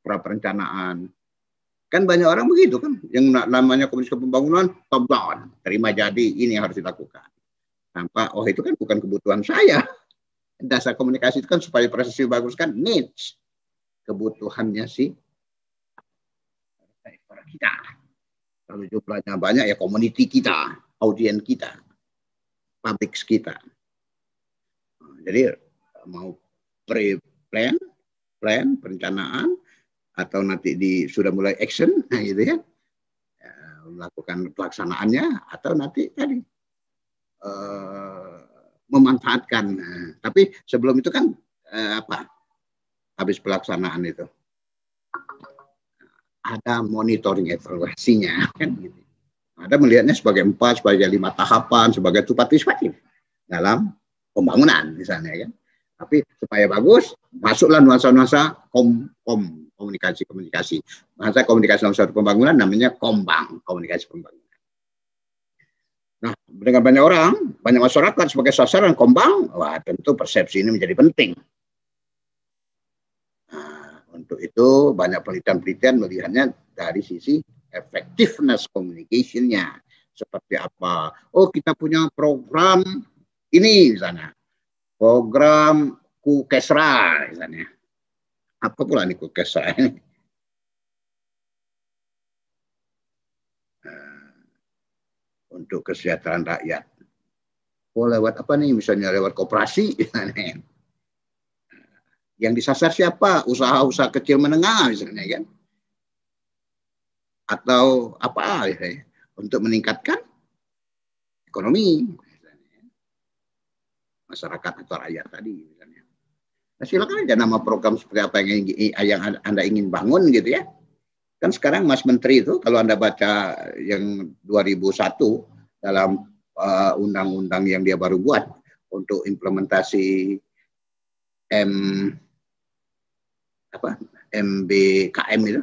perencanaan. Kan banyak orang begitu kan, yang namanya komunikasi pembangunan top down, terima jadi ini yang harus dilakukan. Tanpa itu kan bukan kebutuhan saya. Dasar komunikasi itu kan supaya proses bagus kan needs, kebutuhannya sih kita. Kalau jumlahnya banyak ya community kita, audiens kita, public kita. Jadi mau plan perencanaan, atau nanti sudah mulai action, nah gitu ya, melakukan pelaksanaannya, atau nanti tadi memanfaatkan. Nah, tapi sebelum itu kan habis pelaksanaan itu ada monitoring evaluasinya kan gitu. Ada melihatnya sebagai 4, sebagai 5 tahapan, sebagai partisipatif dalam pembangunan misalnya kan. Tapi supaya bagus, masuklah nuansa-nuansa komunikasi. Bahasa komunikasi dalam suatu pembangunan namanya kombang, komunikasi pembangunan. Nah, dengan banyak orang, banyak masyarakat sebagai sasaran kombang, wah tentu persepsi ini menjadi penting. Nah, untuk itu banyak penelitian melihatnya dari sisi effectiveness communication-nya. Seperti apa? Oh, kita punya program ini misalnya. Program Kukesra misalnya. Apa pula nih Kukesra ini? Untuk kesejahteraan rakyat. Oh, lewat apa nih? Misalnya lewat koperasi. Yang disasar siapa? Usaha-usaha kecil menengah misalnya kan. Atau apa misalnya, untuk meningkatkan ekonomi. Masyarakat atau rakyat tadi misalnya. Nah, silakan aja nama program seperti apa yang Anda ingin bangun gitu ya. Kan sekarang Mas Menteri itu kalau Anda baca yang 2001 dalam undang-undang yang dia baru buat untuk implementasi MBKM itu.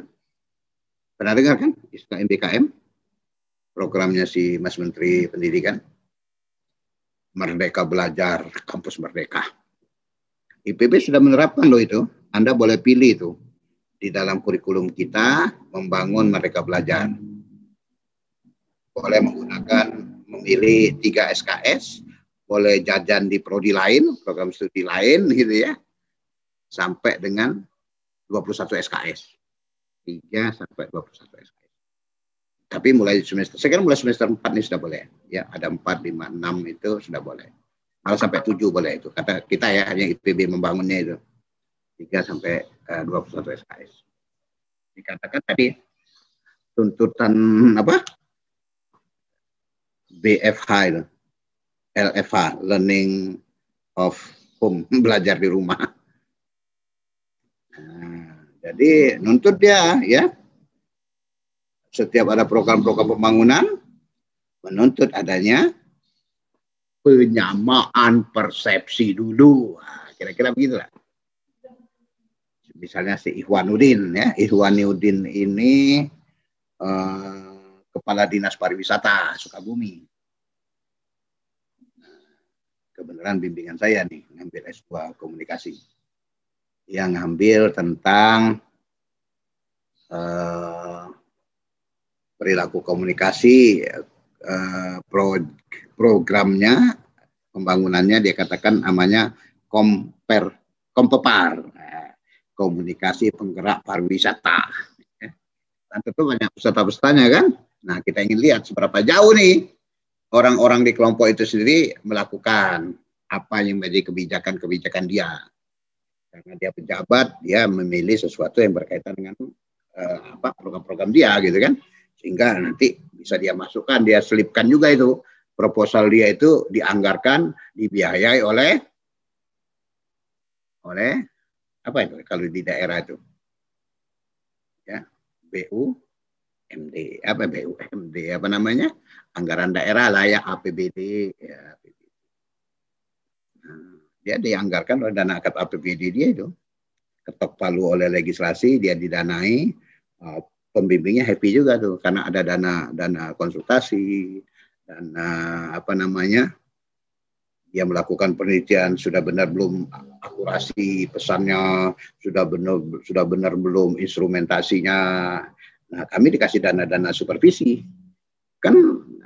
Pernah dengar kan istilah MBKM? Programnya si Mas Menteri Pendidikan. Merdeka Belajar, Kampus Merdeka. IPB sudah menerapkan loh itu. Anda boleh pilih itu. Di dalam kurikulum kita, membangun Merdeka Belajar. Boleh memilih 3 SKS, boleh jajan di prodi lain, program studi lain gitu ya. Sampai dengan 21 SKS. 3 sampai 21 SKS. Tapi mulai semester, saya kira mulai semester 4 ini sudah boleh. Ya, ada 4, 5, 6 itu sudah boleh. Malah sampai 7 boleh itu. Kata kita ya, hanya IPB membangunnya itu. 3 sampai 21 SKS. Dikatakan tadi, tuntutan apa? BFH itu, LFH, learning of home, belajar di rumah. Nah, jadi nuntut dia ya. Setiap ada program-program pembangunan menuntut adanya penyamaan persepsi dulu. Nah, kira-kira begitulah. Misalnya si Ihwanuddin ya, Ihwanuddin ini Kepala Dinas Pariwisata Sukabumi. Kebenaran bimbingan saya nih, ngambil S2 komunikasi. Yang ngambil tentang perilaku komunikasi, programnya, pembangunannya dia katakan namanya Kompepar, komunikasi penggerak pariwisata. Dan tentu banyak peserta-pesertanya kan. Nah, kita ingin lihat seberapa jauh nih orang-orang di kelompok itu sendiri melakukan apa yang menjadi kebijakan-kebijakan dia. Karena dia pejabat, dia memilih sesuatu yang berkaitan dengan program-program dia gitu kan. Sehingga nanti bisa dia masukkan, dia selipkan juga itu. Proposal dia itu dianggarkan, dibiayai oleh apa itu kalau di daerah itu? Ya, BUMD, apa namanya? Anggaran daerah layak APBD. Ya, nah, dia dianggarkan oleh dana APBD dia itu. Ketok palu oleh legislasi, dia didanai. Pembimbingnya happy juga tuh karena ada dana konsultasi, dana apa namanya, dia melakukan penelitian sudah benar belum akurasi pesannya, sudah benar belum instrumentasinya. Nah, kami dikasih dana supervisi. Kan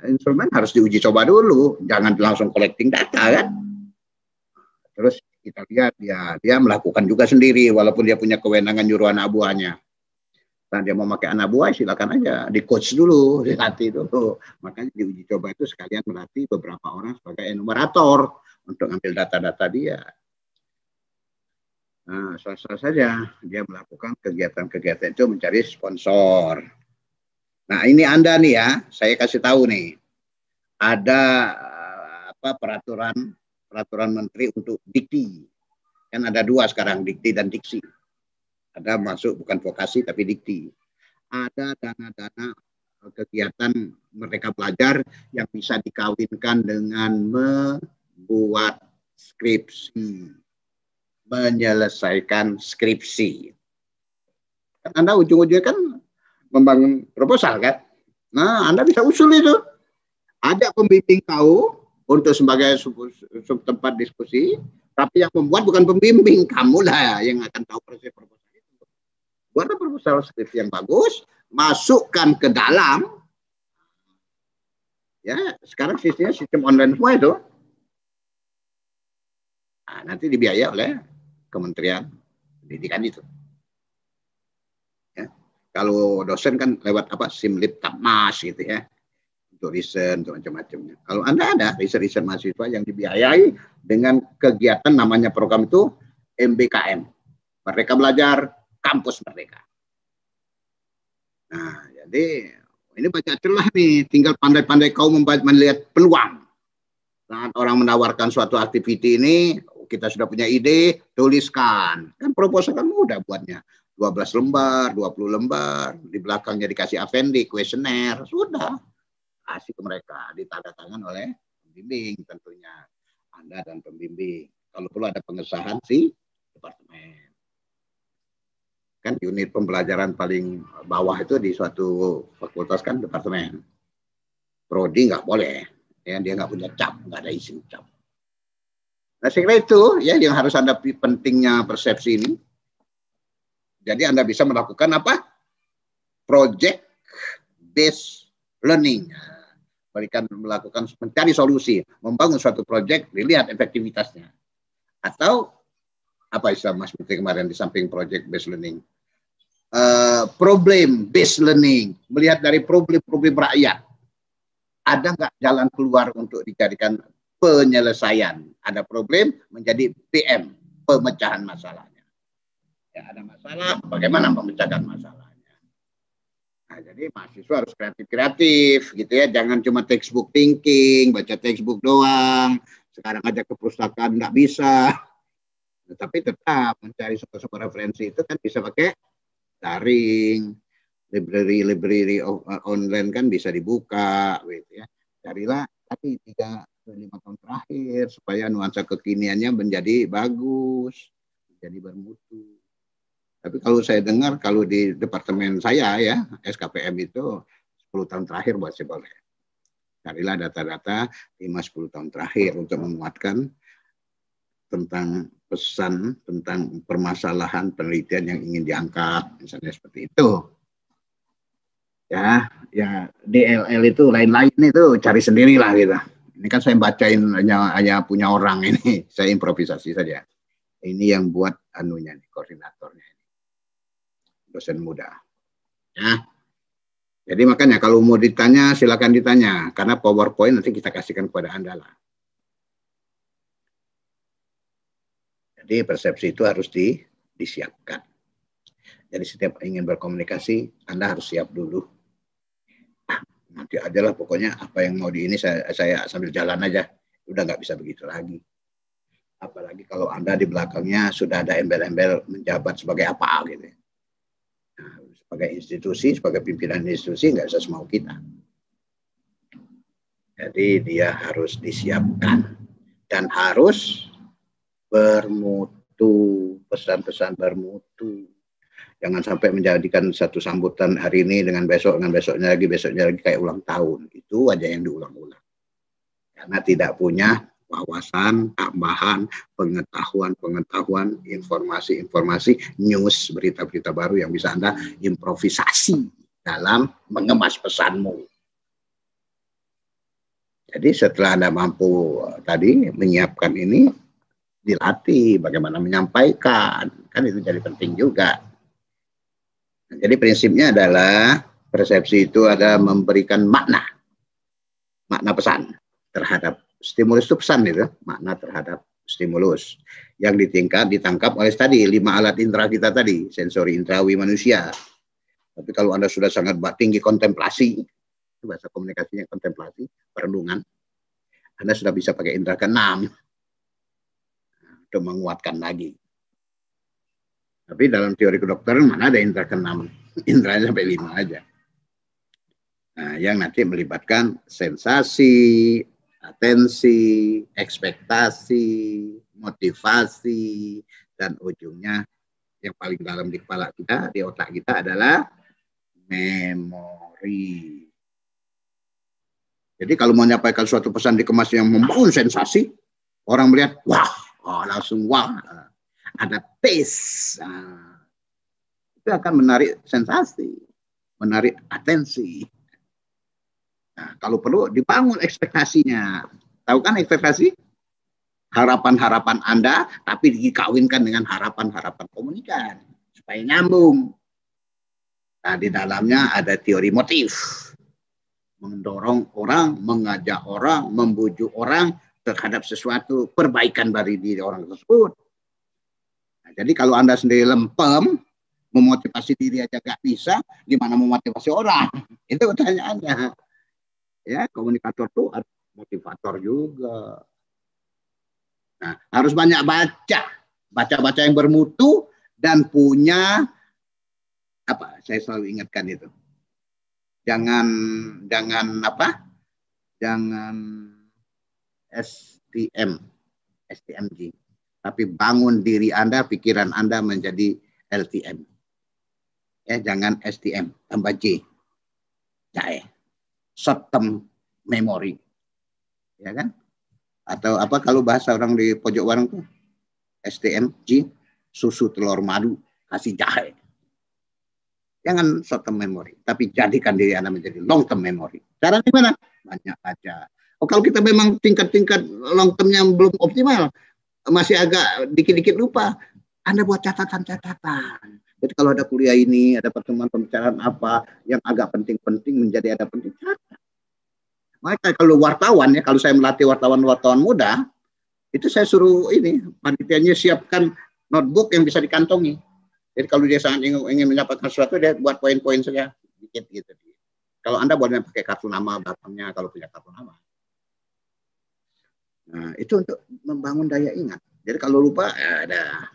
instrumen harus diuji coba dulu, jangan langsung collecting data kan. Terus kita lihat dia melakukan juga sendiri walaupun dia punya kewenangan nyuruh anak buahnya. Nah, dia mau pakai anak buah, silakan aja di coach dulu, dilatih dulu. Makanya di uji coba itu sekalian melatih beberapa orang sebagai enumerator untuk ambil data-data dia. Nah, selesai saja dia melakukan kegiatan-kegiatan itu mencari sponsor. Nah, ini Anda nih ya, saya kasih tahu nih, ada peraturan menteri untuk dikti. Kan ada dua sekarang, dikti dan diksi. Ada masuk bukan vokasi tapi dikti. Ada dana-dana kegiatan Merdeka Belajar yang bisa dikawinkan dengan membuat skripsi, menyelesaikan skripsi. Kan Anda ujung-ujungnya kan membangun proposal kan. Nah, Anda bisa usul itu. Ada pembimbing tahu untuk sebagai tempat diskusi, tapi yang membuat bukan pembimbing, kamu lah yang akan tahu proses proposal. Buatlah proposal skripsi yang bagus, masukkan ke dalam. Ya, sekarang sistem online semua itu. Nah, nanti dibiayai oleh Kementerian Pendidikan itu. Ya. Kalau dosen kan lewat Simlip Tapmas gitu ya. Untuk riset, untuk macam-macamnya. Kalau Anda ada riset-riset mahasiswa yang dibiayai dengan kegiatan namanya program itu MBKM. Merdeka Belajar Kampus Merdeka. Nah, jadi ini banyak celah nih, tinggal pandai-pandai kau melihat peluang. Saat orang menawarkan suatu aktiviti ini, kita sudah punya ide, tuliskan. Kan proposal kan mudah buatnya. 12 lembar, 20 lembar, di belakangnya dikasih appendix, kuesioner, sudah. Kasih ke mereka, ditandatangan oleh pembimbing tentunya. Anda dan pembimbing. Kalau perlu ada pengesahan si departemen. Kan unit pembelajaran paling bawah itu di suatu fakultas kan departemen. Prodi nggak boleh, ya dia nggak punya cap, nggak ada izin cap. Nah, saya kira itu ya yang harus Anda pentingnya persepsi ini. Jadi Anda bisa melakukan apa? Project based learning. Melakukan mencari solusi, membangun suatu project, dilihat efektivitasnya. Atau apa istilah Mas Menteri kemarin di samping project based learning, problem based learning, melihat dari problem-problem rakyat, ada nggak jalan keluar untuk dijadikan penyelesaian. Ada problem menjadi PM, pemecahan masalahnya. Ya, ada masalah, bagaimana memecahkan masalahnya. Nah, jadi mahasiswa harus kreatif-kreatif gitu ya, jangan cuma textbook thinking, baca textbook doang. Sekarang aja ke perpustakaan nggak bisa. Tapi tetap mencari sumber-sumber referensi itu kan bisa pakai daring, library online kan bisa dibuka, gitu ya. Carilah tadi 3-5 tahun terakhir supaya nuansa kekiniannya menjadi bagus, menjadi bermutu. Tapi kalau saya dengar kalau di departemen saya ya SKPM itu 10 tahun terakhir masih boleh. Carilah data-data 5-10 tahun terakhir untuk menguatkan tentang pesan, tentang permasalahan penelitian yang ingin diangkat, misalnya seperti itu. Ya DLL itu lain-lain itu cari sendirilah gitu. Ini kan saya bacain hanya punya orang ini, saya improvisasi saja. Ini yang buat anunya nih, koordinatornya ini, dosen muda. Ya. Jadi makanya kalau mau ditanya silakan ditanya, karena PowerPoint nanti kita kasihkan kepada Anda lah. Jadi persepsi itu harus disiapkan. Jadi setiap ingin berkomunikasi, Anda harus siap dulu. Nanti aja lah pokoknya apa yang mau di ini saya sambil jalan aja. Udah nggak bisa begitu lagi. Apalagi kalau Anda di belakangnya sudah ada embel-embel menjabat sebagai apa gitu. Nah, sebagai institusi, sebagai pimpinan institusi nggak bisa semau kita. Jadi dia harus disiapkan dan harus bermutu, pesan-pesan bermutu. Jangan sampai menjadikan satu sambutan hari ini dengan besoknya lagi kayak ulang tahun. Itu aja yang diulang-ulang. Karena tidak punya wawasan, tambahan, pengetahuan, informasi, news, berita-berita baru yang bisa Anda improvisasi dalam mengemas pesanmu. Jadi setelah Anda mampu tadi menyiapkan ini, dilatih bagaimana menyampaikan, kan itu jadi penting juga. Nah, jadi prinsipnya adalah persepsi itu ada memberikan makna pesan terhadap stimulus itu pesan itu, makna terhadap stimulus yang ditangkap oleh tadi 5 alat indera kita tadi, sensori indrawi manusia. Tapi kalau Anda sudah sangat tinggi kontemplasi, bahasa komunikasinya kontemplasi, perenungan, Anda sudah bisa pakai indera ke-6. Untuk menguatkan lagi. Tapi dalam teori kedokteran mana ada indera ke-6? Inderanya sampai 5 aja. Nah, yang nanti melibatkan sensasi, atensi, ekspektasi, motivasi, dan ujungnya yang paling dalam di kepala kita, di otak kita adalah memori. Jadi kalau mau menyampaikan suatu pesan dikemas yang membangun sensasi, orang melihat, wah, langsung wah, ada taste. Nah, itu akan menarik sensasi, menarik atensi. Nah, kalau perlu dibangun ekspektasinya. Tahu kan ekspektasi? Harapan-harapan Anda, tapi dikawinkan dengan harapan-harapan komunikan. Supaya nyambung. Nah, di dalamnya ada teori motif. Mendorong orang, mengajak orang, membujuk orang, terhadap sesuatu perbaikan dari diri orang tersebut. Nah, jadi kalau Anda sendiri lempem, memotivasi diri aja gak bisa, gimana memotivasi orang? Itu pertanyaannya. Ya, komunikator tuh ada motivator juga. Nah, harus banyak baca yang bermutu dan punya apa? Saya selalu ingatkan itu. Jangan STMG. Tapi bangun diri Anda, pikiran Anda menjadi LTM. Ya, jangan STM, tambah J. Jae. Short term memory. Ya kan? Atau apa kalau bahasa orang di pojok warung tuh? STMG, susu telur madu, kasih jahe. Jangan short term memory, tapi jadikan diri Anda menjadi long term memory. Caranya gimana? Banyak baca. Oh, kalau kita memang tingkat long termnya belum optimal, masih agak dikit-dikit lupa, Anda buat catatan. Jadi kalau ada kuliah ini, ada pertemuan pembicaraan apa yang agak penting-penting menjadi ada penting, catat. Maka kalau wartawan ya, kalau saya melatih wartawan muda, itu saya suruh ini, panitianya siapkan notebook yang bisa dikantongi. Jadi kalau dia sangat ingin menyampaikan sesuatu, dia buat poin-poin saja. dikit gitu. Kalau Anda boleh pakai kartu nama belakangnya kalau punya kartu nama. Nah, itu untuk membangun daya ingat. Jadi kalau lupa ada.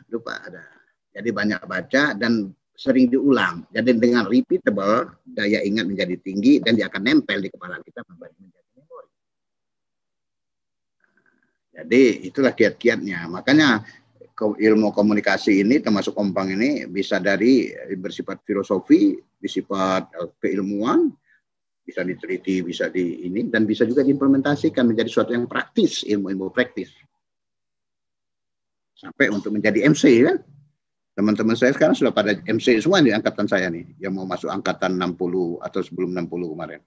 Jadi banyak baca dan sering diulang. Jadi dengan repeatable, daya ingat menjadi tinggi dan dia akan nempel di kepala kita menjadi memori. Jadi itulah kiat-kiatnya. Makanya ilmu komunikasi ini termasuk Kompang ini bisa dari bersifat filosofi, bersifat keilmuan, bisa diteliti, bisa di ini, dan bisa juga diimplementasikan menjadi sesuatu yang praktis, ilmu-ilmu praktis. Sampai untuk menjadi MC kan. Teman-teman saya sekarang sudah pada MC semua di angkatan saya nih, yang mau masuk angkatan 60 atau sebelum 60 kemarin.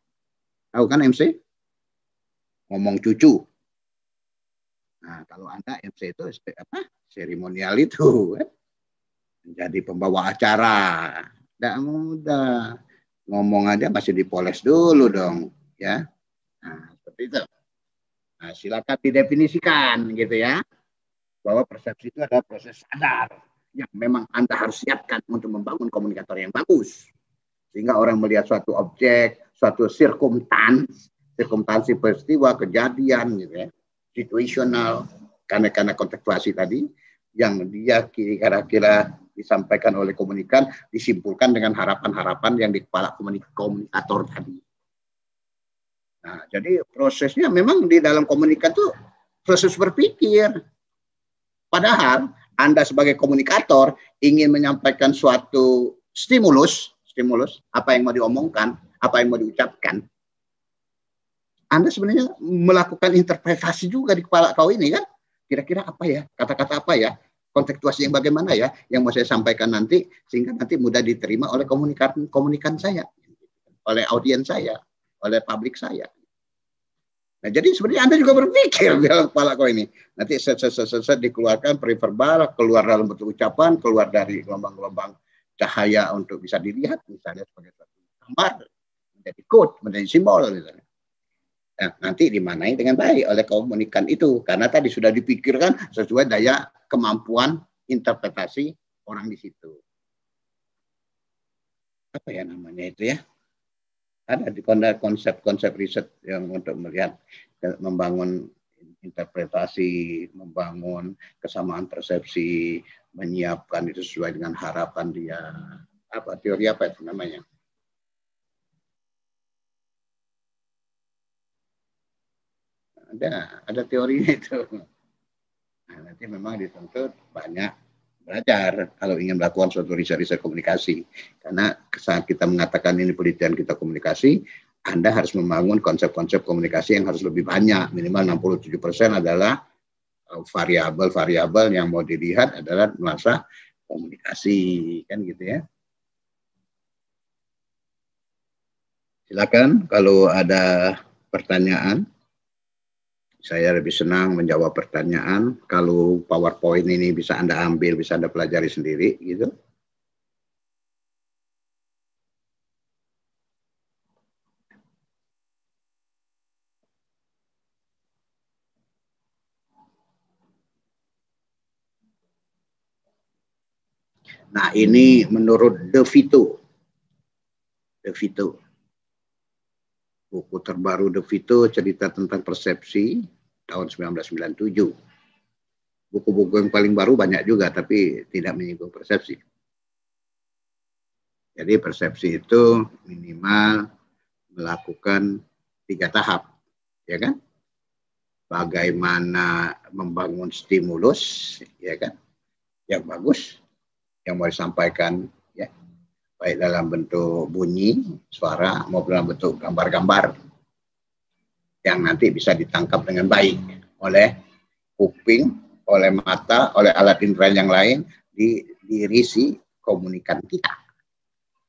Tahu kan MC? Ngomong cucu. Nah, kalau Anda MC itu apa? Seremonial itu kan. Menjadi pembawa acara. Tidak mudah. Ngomong aja masih dipoles dulu dong, ya. Nah, seperti itu. Nah, silakan didefinisikan gitu ya, bahwa persepsi itu adalah proses sadar yang memang Anda harus siapkan untuk membangun komunikator yang bagus, sehingga orang melihat suatu objek, suatu sirkumstansi peristiwa, kejadian, gitu ya, situasional, karena kontekstuasi tadi, yang dia kira-kira disampaikan oleh komunikan, disimpulkan dengan harapan-harapan yang di kepala komunikator tadi. Nah, jadi prosesnya memang di dalam komunikan itu proses berpikir. Padahal Anda sebagai komunikator ingin menyampaikan suatu stimulus, apa yang mau diomongkan, apa yang mau diucapkan. Anda sebenarnya melakukan interpretasi juga di kepala kau ini kan, kira-kira apa ya, kata-kata apa ya, kontekstuasi yang bagaimana ya yang mau saya sampaikan nanti, sehingga nanti mudah diterima oleh komunikan saya, oleh audiens saya, oleh publik saya. Nah, jadi sebenarnya Anda juga berpikir di dalam kepala kau ini. Nanti dikeluarkan preverbal, keluar dalam bentuk ucapan, keluar dari gelombang-gelombang cahaya untuk bisa dilihat, misalnya sebagai satu gambar, menjadi quote, menjadi simbol, misalnya. Nah, nanti dimanai dengan baik oleh komunikan itu, karena tadi sudah dipikirkan sesuai daya kemampuan interpretasi orang di situ. Apa ya namanya itu ya? Ada di konsep-konsep riset yang untuk melihat, membangun interpretasi, membangun kesamaan persepsi, menyiapkan itu sesuai dengan harapan dia. Apa teori apa itu namanya? Ada teorinya itu. Nah, nanti memang dituntut banyak belajar kalau ingin melakukan suatu riset-riset komunikasi. Karena saat kita mengatakan ini penelitian kita komunikasi, Anda harus membangun konsep-konsep komunikasi yang harus lebih banyak. Minimal 67% adalah variabel-variabel yang mau dilihat adalah masa komunikasi. Kan gitu ya. Silakan kalau ada pertanyaan. Saya lebih senang menjawab pertanyaan kalau PowerPoint ini bisa Anda ambil, bisa Anda pelajari sendiri, gitu. Nah, ini menurut De Vito. Buku terbaru De Vito, cerita tentang persepsi, tahun 1997. Buku-buku yang paling baru banyak juga, tapi tidak menyinggung persepsi. Jadi persepsi itu minimal melakukan 3 tahap, ya kan? Bagaimana membangun stimulus, ya kan? Yang bagus, yang mau disampaikan, ya, baik dalam bentuk bunyi, suara, maupun dalam bentuk gambar-gambar yang nanti bisa ditangkap dengan baik oleh kuping, oleh mata, oleh alat indera yang lain di risi komunikan kita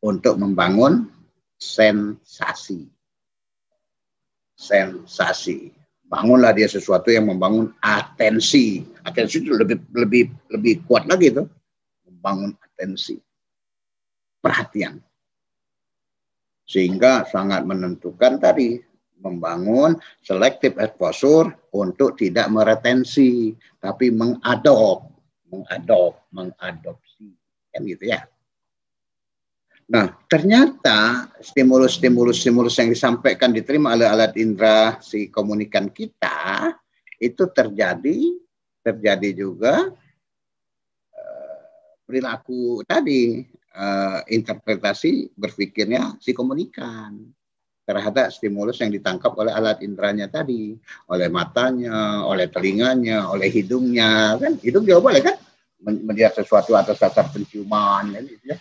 untuk membangun sensasi. Bangunlah dia sesuatu yang membangun atensi. Atensi itu lebih kuat lagi tuh, membangun atensi, perhatian, sehingga sangat menentukan tadi membangun selective exposure untuk tidak meretensi, tapi mengadopsi, kan gitu ya. Nah, ternyata stimulus yang disampaikan diterima oleh alat indera si komunikan kita itu terjadi juga perilaku tadi, interpretasi berpikirnya si komunikan terhadap stimulus yang ditangkap oleh alat inderanya tadi, oleh matanya, oleh telinganya, oleh hidungnya, kan hidung juga boleh kan melihat sesuatu atas dasar penciuman, gitu ya.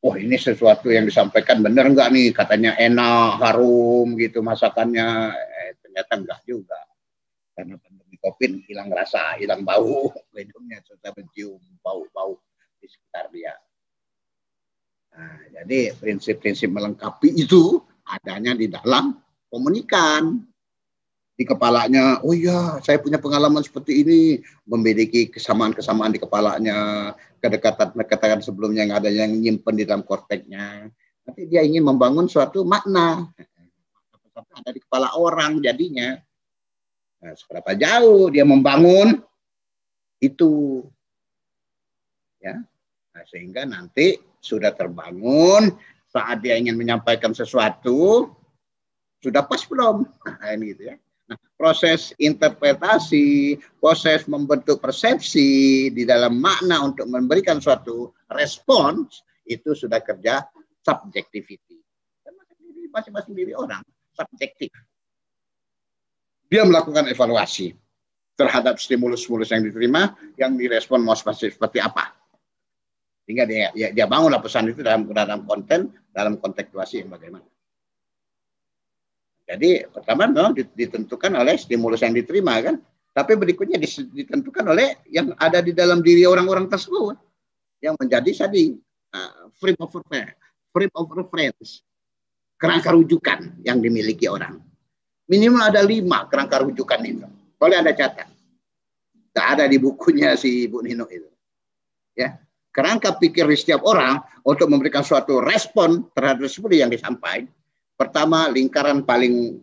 Oh, ini sesuatu yang disampaikan benar enggak nih, katanya enak, harum gitu masakannya, ternyata enggak juga. Karena pandemi COVID hilang rasa, hilang bau, hidungnya sudah mencium bau-bau di sekitar dia. Nah, jadi prinsip-prinsip melengkapi itu adanya di dalam komunikan. Di kepalanya, oh iya, saya punya pengalaman seperti ini, memiliki kesamaan-kesamaan di kepalanya, kedekatan sebelumnya yang ada yang nyimpen di dalam korteknya. Tapi dia ingin membangun suatu makna. Ada di kepala orang jadinya. Nah, seberapa jauh dia membangun itu. Ya. Nah, sehingga nanti sudah terbangun, saat dia ingin menyampaikan sesuatu, sudah pas belum? Nah, ini gitu ya. Nah, proses interpretasi, proses membentuk persepsi di dalam makna untuk memberikan suatu respons, itu sudah kerja subjectivity. Masing-masing diri orang, subjektif. Dia melakukan evaluasi terhadap stimulus-stimulus yang diterima, yang direspon mau seperti apa. Sehingga dia bangunlah pesan itu dalam konten, dalam kontekstuasi yang bagaimana. Jadi pertama memang ditentukan oleh stimulus yang diterima kan, tapi berikutnya ditentukan oleh yang ada di dalam diri orang-orang tersebut yang menjadi tadi frame of reference, kerangka rujukan yang dimiliki orang. Minimal ada 5 kerangka rujukan itu. Boleh Anda catat. Tidak ada di bukunya si Bu Nino itu. Ya, kerangka pikir di setiap orang untuk memberikan suatu respon terhadap sesuatu yang disampaikan. Pertama, lingkaran paling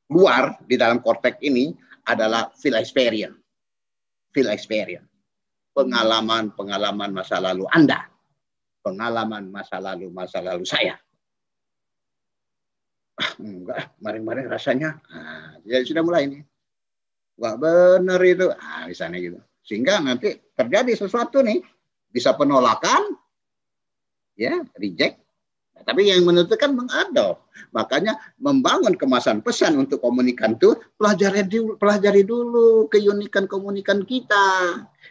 luar di dalam korteks ini adalah feel experience. Feel experience. Pengalaman masa lalu Anda. Pengalaman masa lalu saya. Enggak, kemarin rasanya. Nah, jadi sudah mulai ini. Enggak benar itu. Misalnya gitu. Sehingga nanti terjadi sesuatu nih. Bisa penolakan, ya, reject. Tapi yang menentukan mengadopt. Makanya membangun kemasan pesan untuk komunikan itu pelajari dulu keunikan komunikan kita.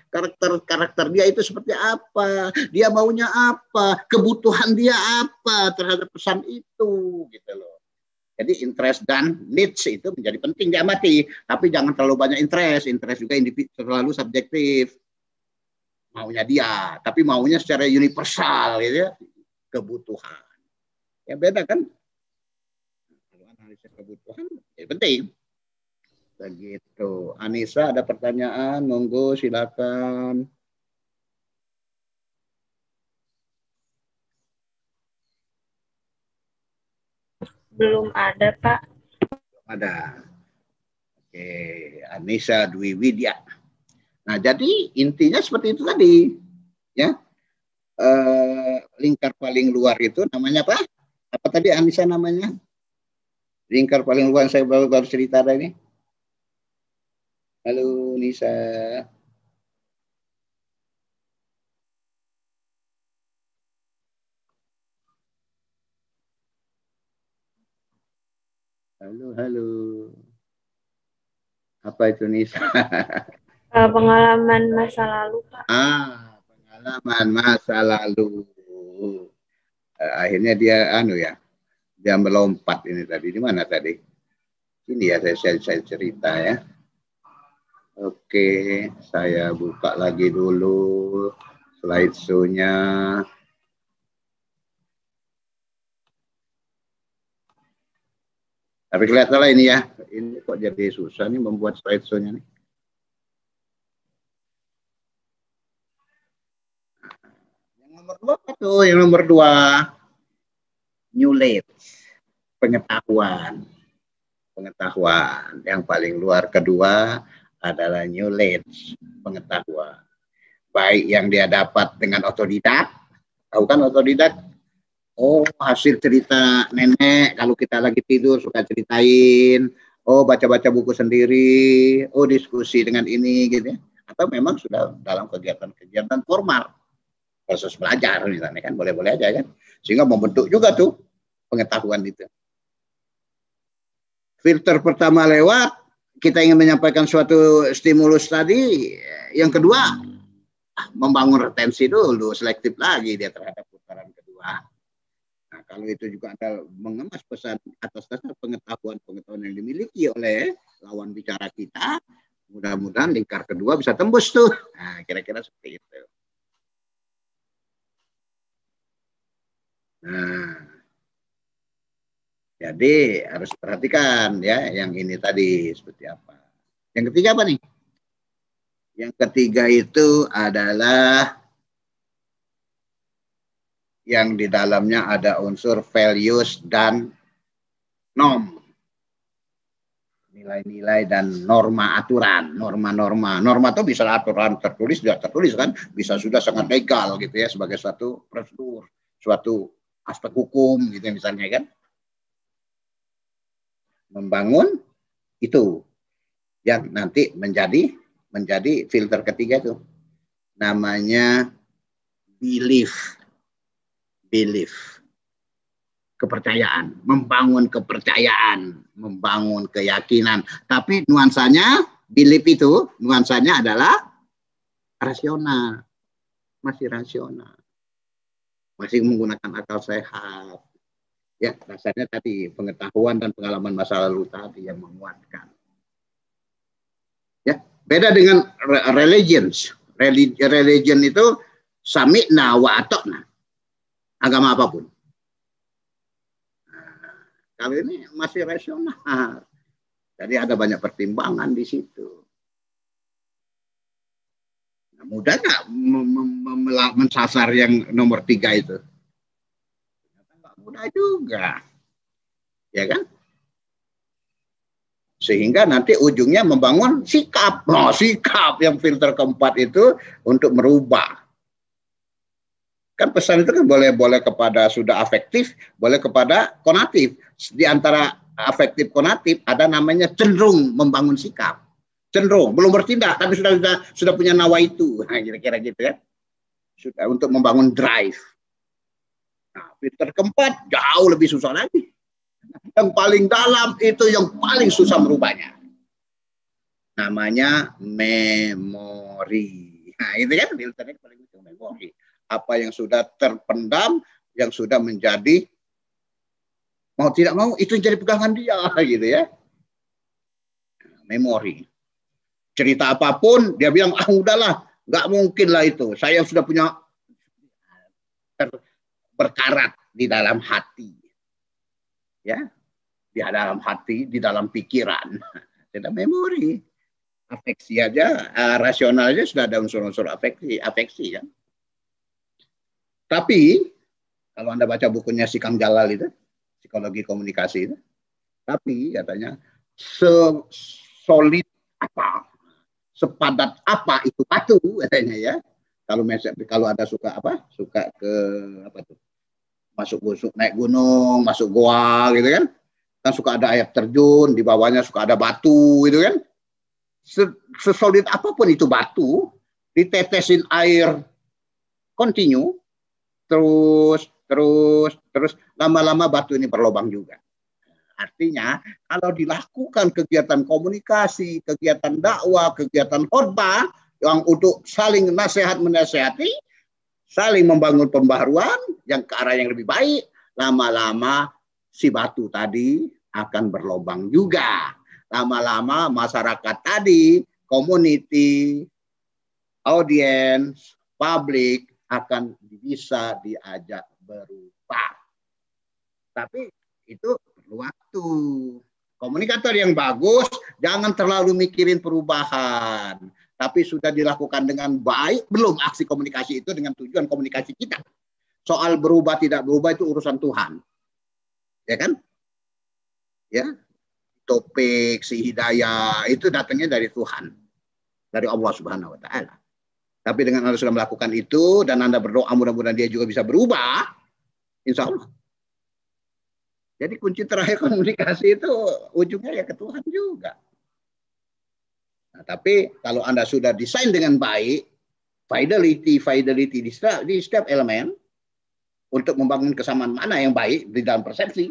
Karakter dia itu seperti apa, dia maunya apa, kebutuhan dia apa terhadap pesan itu, gitu loh. Jadi interest dan needs itu menjadi penting diamati, tapi jangan terlalu banyak interest juga terlalu subjektif. Maunya dia, tapi maunya secara universal, gitu ya, kebutuhan. Ya beda kan? Kalau analisa kebutuhan, ya penting. Begitu. Anissa ada pertanyaan, monggo silakan. Belum ada, Pak. Belum ada. Oke, Anissa Dwi Widya. Nah, jadi intinya seperti itu tadi, ya. Lingkar paling luar itu namanya apa? Apa tadi Anissa namanya? Lingkar paling luar saya baru cerita tadi. Halo Nisa. Halo. Apa itu Nisa? Pengalaman masa lalu, Pak. Pengalaman masa lalu. Akhirnya dia dia melompat ini tadi. Di mana tadi? Ini ya saya cerita ya. Oke, saya buka lagi dulu slideshow-nya. Tapi kelihatanlah ini ya. Ini kok jadi susah nih membuat slideshow-nya nih. Yang nomor 2 knowledge, pengetahuan yang paling luar. Kedua adalah knowledge, pengetahuan, baik yang dia dapat dengan otodidak. Tahu kan otodidak? Oh, hasil cerita nenek, kalau kita lagi tidur suka ceritain, oh baca-baca buku sendiri, oh diskusi dengan ini gitu ya. Atau memang sudah dalam kegiatan-kegiatan formal, proses belajar misalnya kan, boleh-boleh aja kan. Sehingga membentuk juga tuh pengetahuan itu. Filter pertama lewat, kita ingin menyampaikan suatu stimulus tadi, yang kedua, membangun retensi dulu, selektif lagi dia terhadap putaran kedua. Nah, kalau itu juga ada mengemas pesan atas dasar pengetahuan yang dimiliki oleh lawan bicara kita, mudah-mudahan lingkar kedua bisa tembus tuh. Nah, kira-kira seperti itu. Nah, jadi harus perhatikan ya yang ini tadi seperti apa. Yang ketiga apa nih? Yang ketiga itu adalah yang di dalamnya ada unsur values dan norm. Nilai-nilai dan norma aturan, norma-norma. Norma itu bisa aturan tertulis, tidak tertulis kan, bisa sudah sangat legal gitu ya sebagai suatu prosedur, suatu aspek hukum gitu misalnya kan. Membangun itu yang nanti menjadi filter ketiga itu. Namanya belief. Kepercayaan, membangun kepercayaan, membangun keyakinan. Tapi nuansanya, belief itu nuansanya adalah rasional, masih rasional, masih menggunakan akal sehat. Ya, rasanya tadi pengetahuan dan pengalaman masa lalu tadi yang menguatkan. Ya, beda dengan religions. Religion itu sami'na wa ata'na. Agama apapun. Kali ini masih rasional. Jadi ada banyak pertimbangan di situ. Nah, mudah nggak mensasar yang nomor 3 itu? Nggak mudah juga. Ya kan? Sehingga nanti ujungnya membangun sikap. Oh, sikap yang filter keempat itu untuk merubah. Kan pesan itu kan boleh kepada sudah afektif, boleh kepada konatif. Di antara afektif konatif ada namanya cenderung membangun sikap. Cenderung, belum bertindak tapi sudah punya nawa itu. Nah, kira-kira gitu ya. Sudah untuk membangun drive. Nah, filter keempat jauh lebih susah lagi. Yang paling dalam itu yang paling susah merubahnya. Namanya memori. Nah, itu kan filternya paling itu memori. Apa yang sudah terpendam, yang sudah menjadi mau tidak mau itu jadi pegangan dia gitu ya. Memori. Cerita apapun dia bilang udahlah, nggak mungkin lah itu. Saya sudah punya berkarat di dalam hati. Ya. Di dalam hati, di dalam pikiran. Tidak memori. Afeksi aja, rasional aja sudah ada unsur-unsur afeksi kan. Tapi kalau Anda baca bukunya si Kang Jalal itu, psikologi komunikasi itu, tapi katanya sesolid apa, sepadat apa itu batu katanya ya. Kalau ada suka ke apa tuh, masuk naik gunung, masuk goa gitu kan suka ada air terjun, di bawahnya suka ada batu gitu kan. Sesolid apapun itu batu, ditetesin air continue, terus lama-lama batu ini berlubang juga. Artinya kalau dilakukan kegiatan komunikasi, kegiatan dakwah, kegiatan khotbah yang untuk saling nasihat menasihati, saling membangun pembaharuan yang ke arah yang lebih baik, lama-lama si batu tadi akan berlubang juga. Lama-lama masyarakat tadi, community, audience, publik akan bisa diajak berubah. Tapi itu perlu waktu. Komunikator yang bagus jangan terlalu mikirin perubahan. Tapi sudah dilakukan dengan baik, belum aksi komunikasi itu dengan tujuan komunikasi kita. Soal berubah tidak berubah itu urusan Tuhan. Ya kan? Ya. Topik, si hidayah itu datangnya dari Tuhan. Dari Allah Subhanahu wa taala. Tapi dengan Anda sudah melakukan itu dan Anda berdoa mudah-mudahan dia juga bisa berubah, Insya Allah. Jadi kunci terakhir komunikasi itu ujungnya ya ke Tuhan juga. Nah, tapi kalau Anda sudah desain dengan baik, fidelity di setiap elemen untuk membangun kesamaan mana yang baik di dalam persepsi,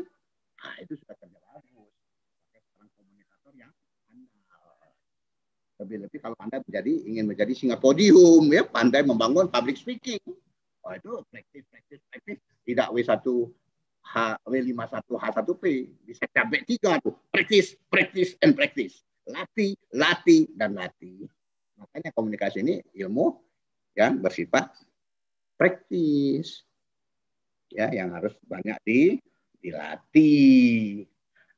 nah itu sudah kerja bagus. Seorang komunikator yang andal. Lebih-lebih kalau Anda ingin menjadi singa podium, ya pandai membangun public speaking. Oh itu praktis. Tidak W1 W51 H1P, bisa sampai 3 tuh. Practice and practice. Latih, dan latih. Makanya komunikasi ini ilmu yang bersifat praktis. Ya, yang harus banyak dilatih.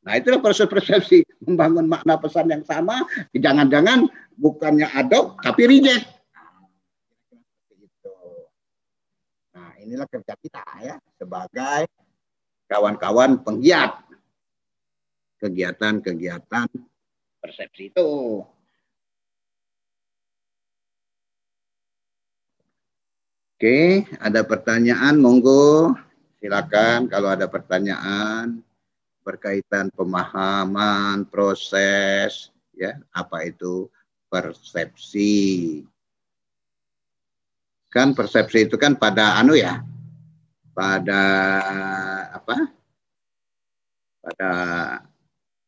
Nah, itulah proses persepsi, membangun makna pesan yang sama, jangan-jangan bukannya adopt tapi reject. Nah, inilah kerja kita ya sebagai kawan-kawan penggiat kegiatan persepsi itu. Oke, ada pertanyaan, monggo. Silakan kalau ada pertanyaan berkaitan pemahaman proses, ya, apa itu persepsi. Kan persepsi itu kan pada pada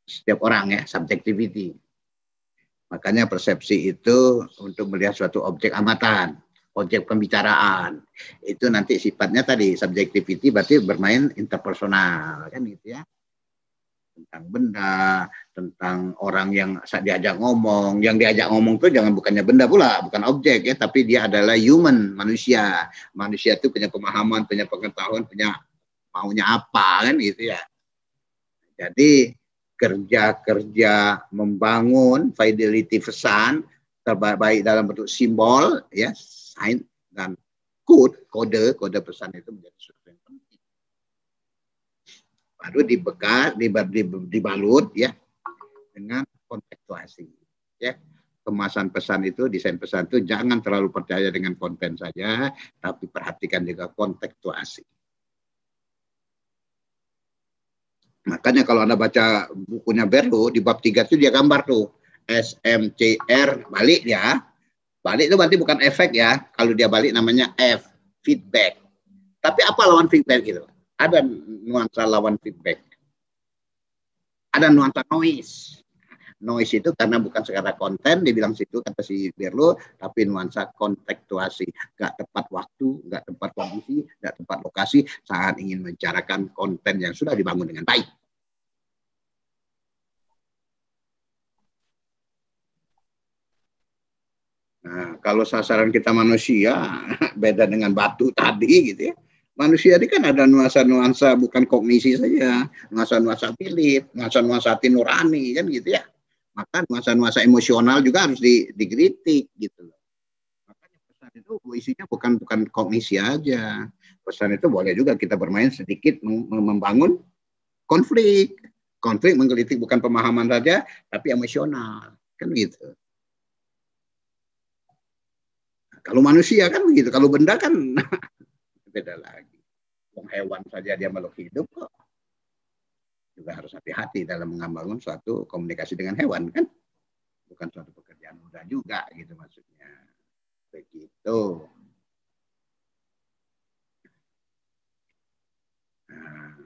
setiap orang ya, subjectivity. Makanya persepsi itu untuk melihat suatu objek amatan, objek pembicaraan. Itu nanti sifatnya tadi subjectivity berarti bermain interpersonal kan gitu ya. Tentang benda, tentang orang yang diajak ngomong. Yang diajak ngomong itu bukannya benda pula, bukan objek ya, tapi dia adalah human, manusia. Manusia itu punya pemahaman, punya pengetahuan, punya maunya apa kan gitu ya. Jadi kerja membangun fidelity pesan terbaik dalam bentuk simbol ya, sign dan kode pesan itu menjadi sesuatu yang penting. Baru dibalut ya dengan kontekstuasi ya. Kemasan pesan itu, desain pesan itu jangan terlalu percaya dengan konten saja, tapi perhatikan juga kontekstuasi. Makanya kalau Anda baca bukunya Berlo, di bab 3 itu dia gambar tuh. SMCR, balik ya. Balik itu berarti bukan efek ya. Kalau dia balik namanya F, feedback. Tapi apa lawan feedback gitu? Ada nuansa lawan feedback. Ada nuansa noise. Noise itu karena bukan sekadar konten, dibilang situ kata si Berlo, tapi nuansa kontekstuasi. Nggak tepat waktu, nggak tepat kondisi, nggak tepat lokasi saat ingin membicarakan konten yang sudah dibangun dengan baik. Nah, kalau sasaran kita manusia, beda dengan batu tadi gitu ya. Manusia ini kan ada nuansa-nuansa bukan kognisi saja, nuansa-nuansa Philip, nuansa-nuansa hati nurani kan gitu ya. Maka nuansa-nuansa emosional juga harus dikritik gitu loh. Makanya pesan itu isinya bukan kognisi aja. Pesan itu boleh juga kita bermain sedikit membangun konflik. Konflik menggelitik bukan pemahaman saja, tapi emosional kan gitu. Kalau manusia kan begitu, kalau benda kan beda lagi. Hewan saja dia makhluk hidup kok. Juga harus hati-hati dalam membangun suatu komunikasi dengan hewan kan. Bukan suatu pekerjaan mudah juga gitu maksudnya. Begitu. Nah,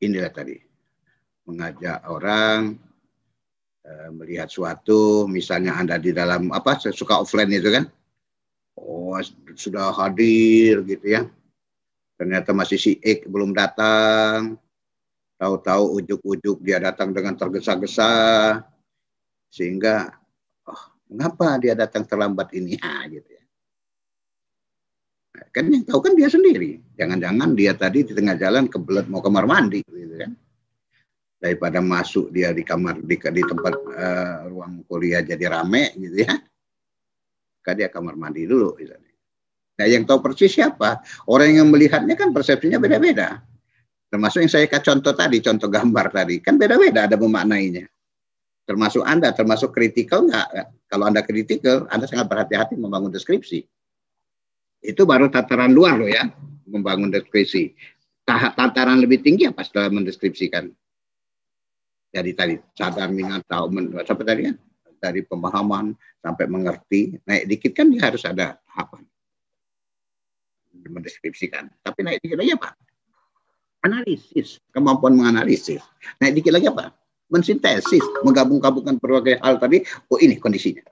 inilah tadi. Mengajak orang melihat suatu, misalnya Anda di dalam suka offline itu kan, oh sudah hadir gitu ya, ternyata masih si X belum datang, tahu-tahu ujuk-ujuk dia datang dengan tergesa-gesa, sehingga mengapa dia datang terlambat ini gitu ya. Kan yang tahu kan dia sendiri, jangan-jangan dia tadi di tengah jalan kebelet mau kamar mandi gitu kan. Daripada masuk dia di kamar di tempat ruang kuliah jadi rame gitu ya, maka dia kamar mandi dulu. Misalnya. Nah yang tahu persis siapa? Orang yang melihatnya kan persepsinya beda-beda. Termasuk yang saya contoh tadi, contoh gambar tadi, kan beda-beda ada memaknainya. Termasuk Anda, termasuk kritikal nggak? Kalau Anda kritikal, Anda sangat berhati-hati membangun deskripsi. Itu baru tataran luar loh ya, membangun deskripsi. Tataran lebih tinggi apa setelah mendeskripsikan? Jadi tadi sadar, minat, tahu, sampai tadi kan dari pemahaman sampai mengerti, naik dikit kan dia harus ada tahapan mendeskripsikan. Tapi naik dikit lagi apa? Analisis, kemampuan menganalisis. Naik dikit lagi apa? Mensintesis, menggabung-gabungkan berbagai hal tadi. Oh ini kondisinya.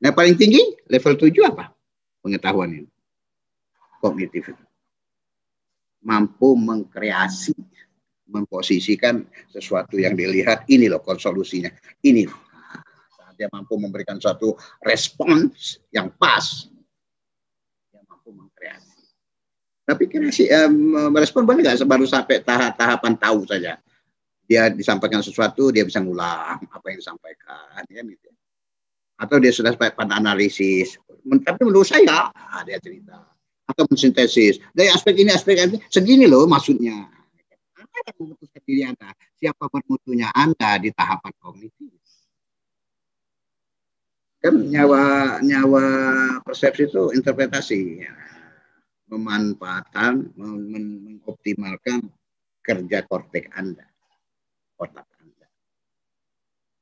Nah paling tinggi level 7 apa? Pengetahuan ini. Kognitif. Mampu mengkreasi, memposisikan sesuatu yang dilihat. Ini loh solusinya. Ini loh. Nah, dia mampu memberikan suatu respons yang pas. Dia mampu mengkreasi. Tapi kreasi, merespon boleh nggak baru sampai tahapan tahu saja. Dia disampaikan sesuatu, dia bisa ngulang apa yang disampaikan, kan gitu. Atau dia sudah sampai pada analisis. Tapi menurut saya, dia cerita. Atau mensintesis. Dari aspek ini, segini loh maksudnya. Anda akan memutuskan diri Anda. Siapa bermutunya Anda di tahapan kognitif. Kan nyawa persepsi itu interpretasi. Memanfaatkan, mengoptimalkan kerja korteks Anda. Otak Anda.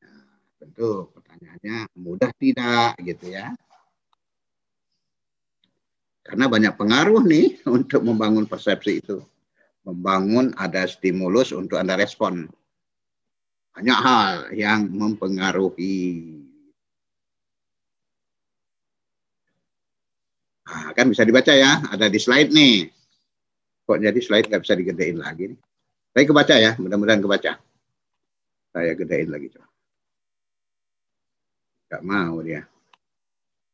Nah, tentu pertanyaannya mudah tidak gitu ya. Karena banyak pengaruh nih untuk membangun persepsi itu. Membangun ada stimulus untuk Anda respon. Banyak hal yang mempengaruhi. Nah, kan bisa dibaca ya, ada di slide nih. Kok jadi slide nggak bisa digedein lagi nih. Tapi kebaca ya, mudah-mudahan kebaca. Saya gedein lagi coba. Gak mau dia.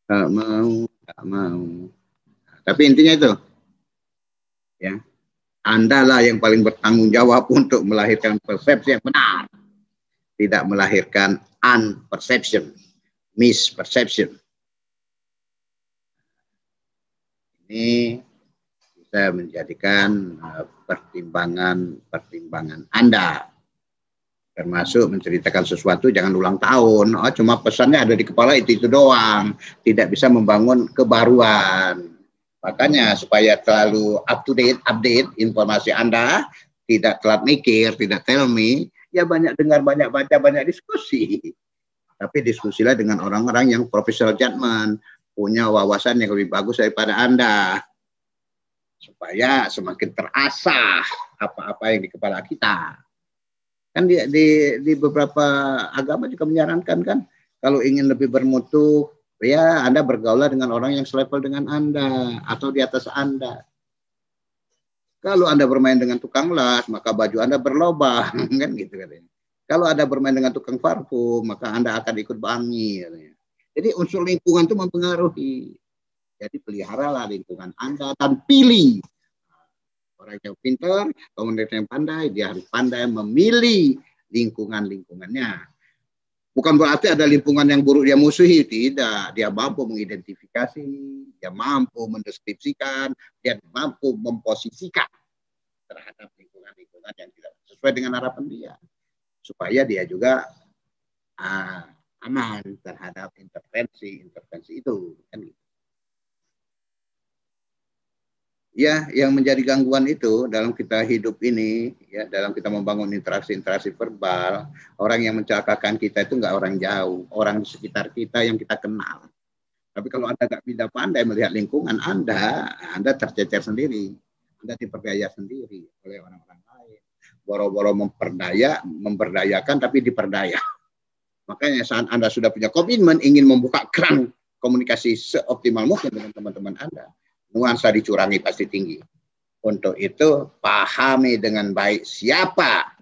Gak mau. Tapi intinya itu. Ya. Anda lah yang paling bertanggung jawab untuk melahirkan persepsi yang benar. Tidak melahirkan unperception, misperception. Ini bisa menjadikan pertimbangan Anda. Termasuk menceritakan sesuatu jangan ulang tahun. Oh, cuma pesannya ada di kepala itu doang. Tidak bisa membangun kebaruan. Makanya supaya terlalu up to date, update informasi Anda, tidak telat mikir, tidak tell me, ya banyak dengar, banyak baca, banyak diskusi. Tapi diskusilah dengan orang-orang yang professional judgment, punya wawasan yang lebih bagus daripada Anda. Supaya semakin terasah apa-apa yang di kepala kita. Kan di beberapa agama juga menyarankan kan, kalau ingin lebih bermutu, ya Anda bergaul dengan orang yang selevel dengan Anda atau di atas Anda. Kalau Anda bermain dengan tukang las, maka baju Anda berlobang, kan gitu katanya. Kalau Anda bermain dengan tukang parfum, maka Anda akan ikut bangi. Katanya. Jadi unsur lingkungan itu mempengaruhi. Jadi peliharalah lingkungan Anda dan pilih. Orang yang pintar, komunitas yang pandai, dia harus pandai memilih lingkungannya. Bukan berarti ada lingkungan yang buruk dia musuhi, tidak. Dia mampu mengidentifikasi, dia mampu mendeskripsikan, dia mampu memposisikan terhadap lingkungan-lingkungan yang tidak sesuai dengan harapan dia. Supaya dia juga aman terhadap intervensi itu. Kan gitu. Ya, yang menjadi gangguan itu dalam kita hidup ini, ya, dalam kita membangun interaksi-interaksi verbal, orang yang mencelakakan kita itu nggak orang jauh, orang di sekitar kita yang kita kenal. Tapi kalau Anda nggak pindah pandai melihat lingkungan Anda tercecer sendiri, Anda diperdaya sendiri oleh orang-orang lain. Boro-boro memberdayakan tapi diperdaya. Makanya saat Anda sudah punya komitmen ingin membuka keran komunikasi seoptimal mungkin dengan teman-teman Anda, nuansa dicurangi pasti tinggi. Untuk itu, pahami dengan baik siapa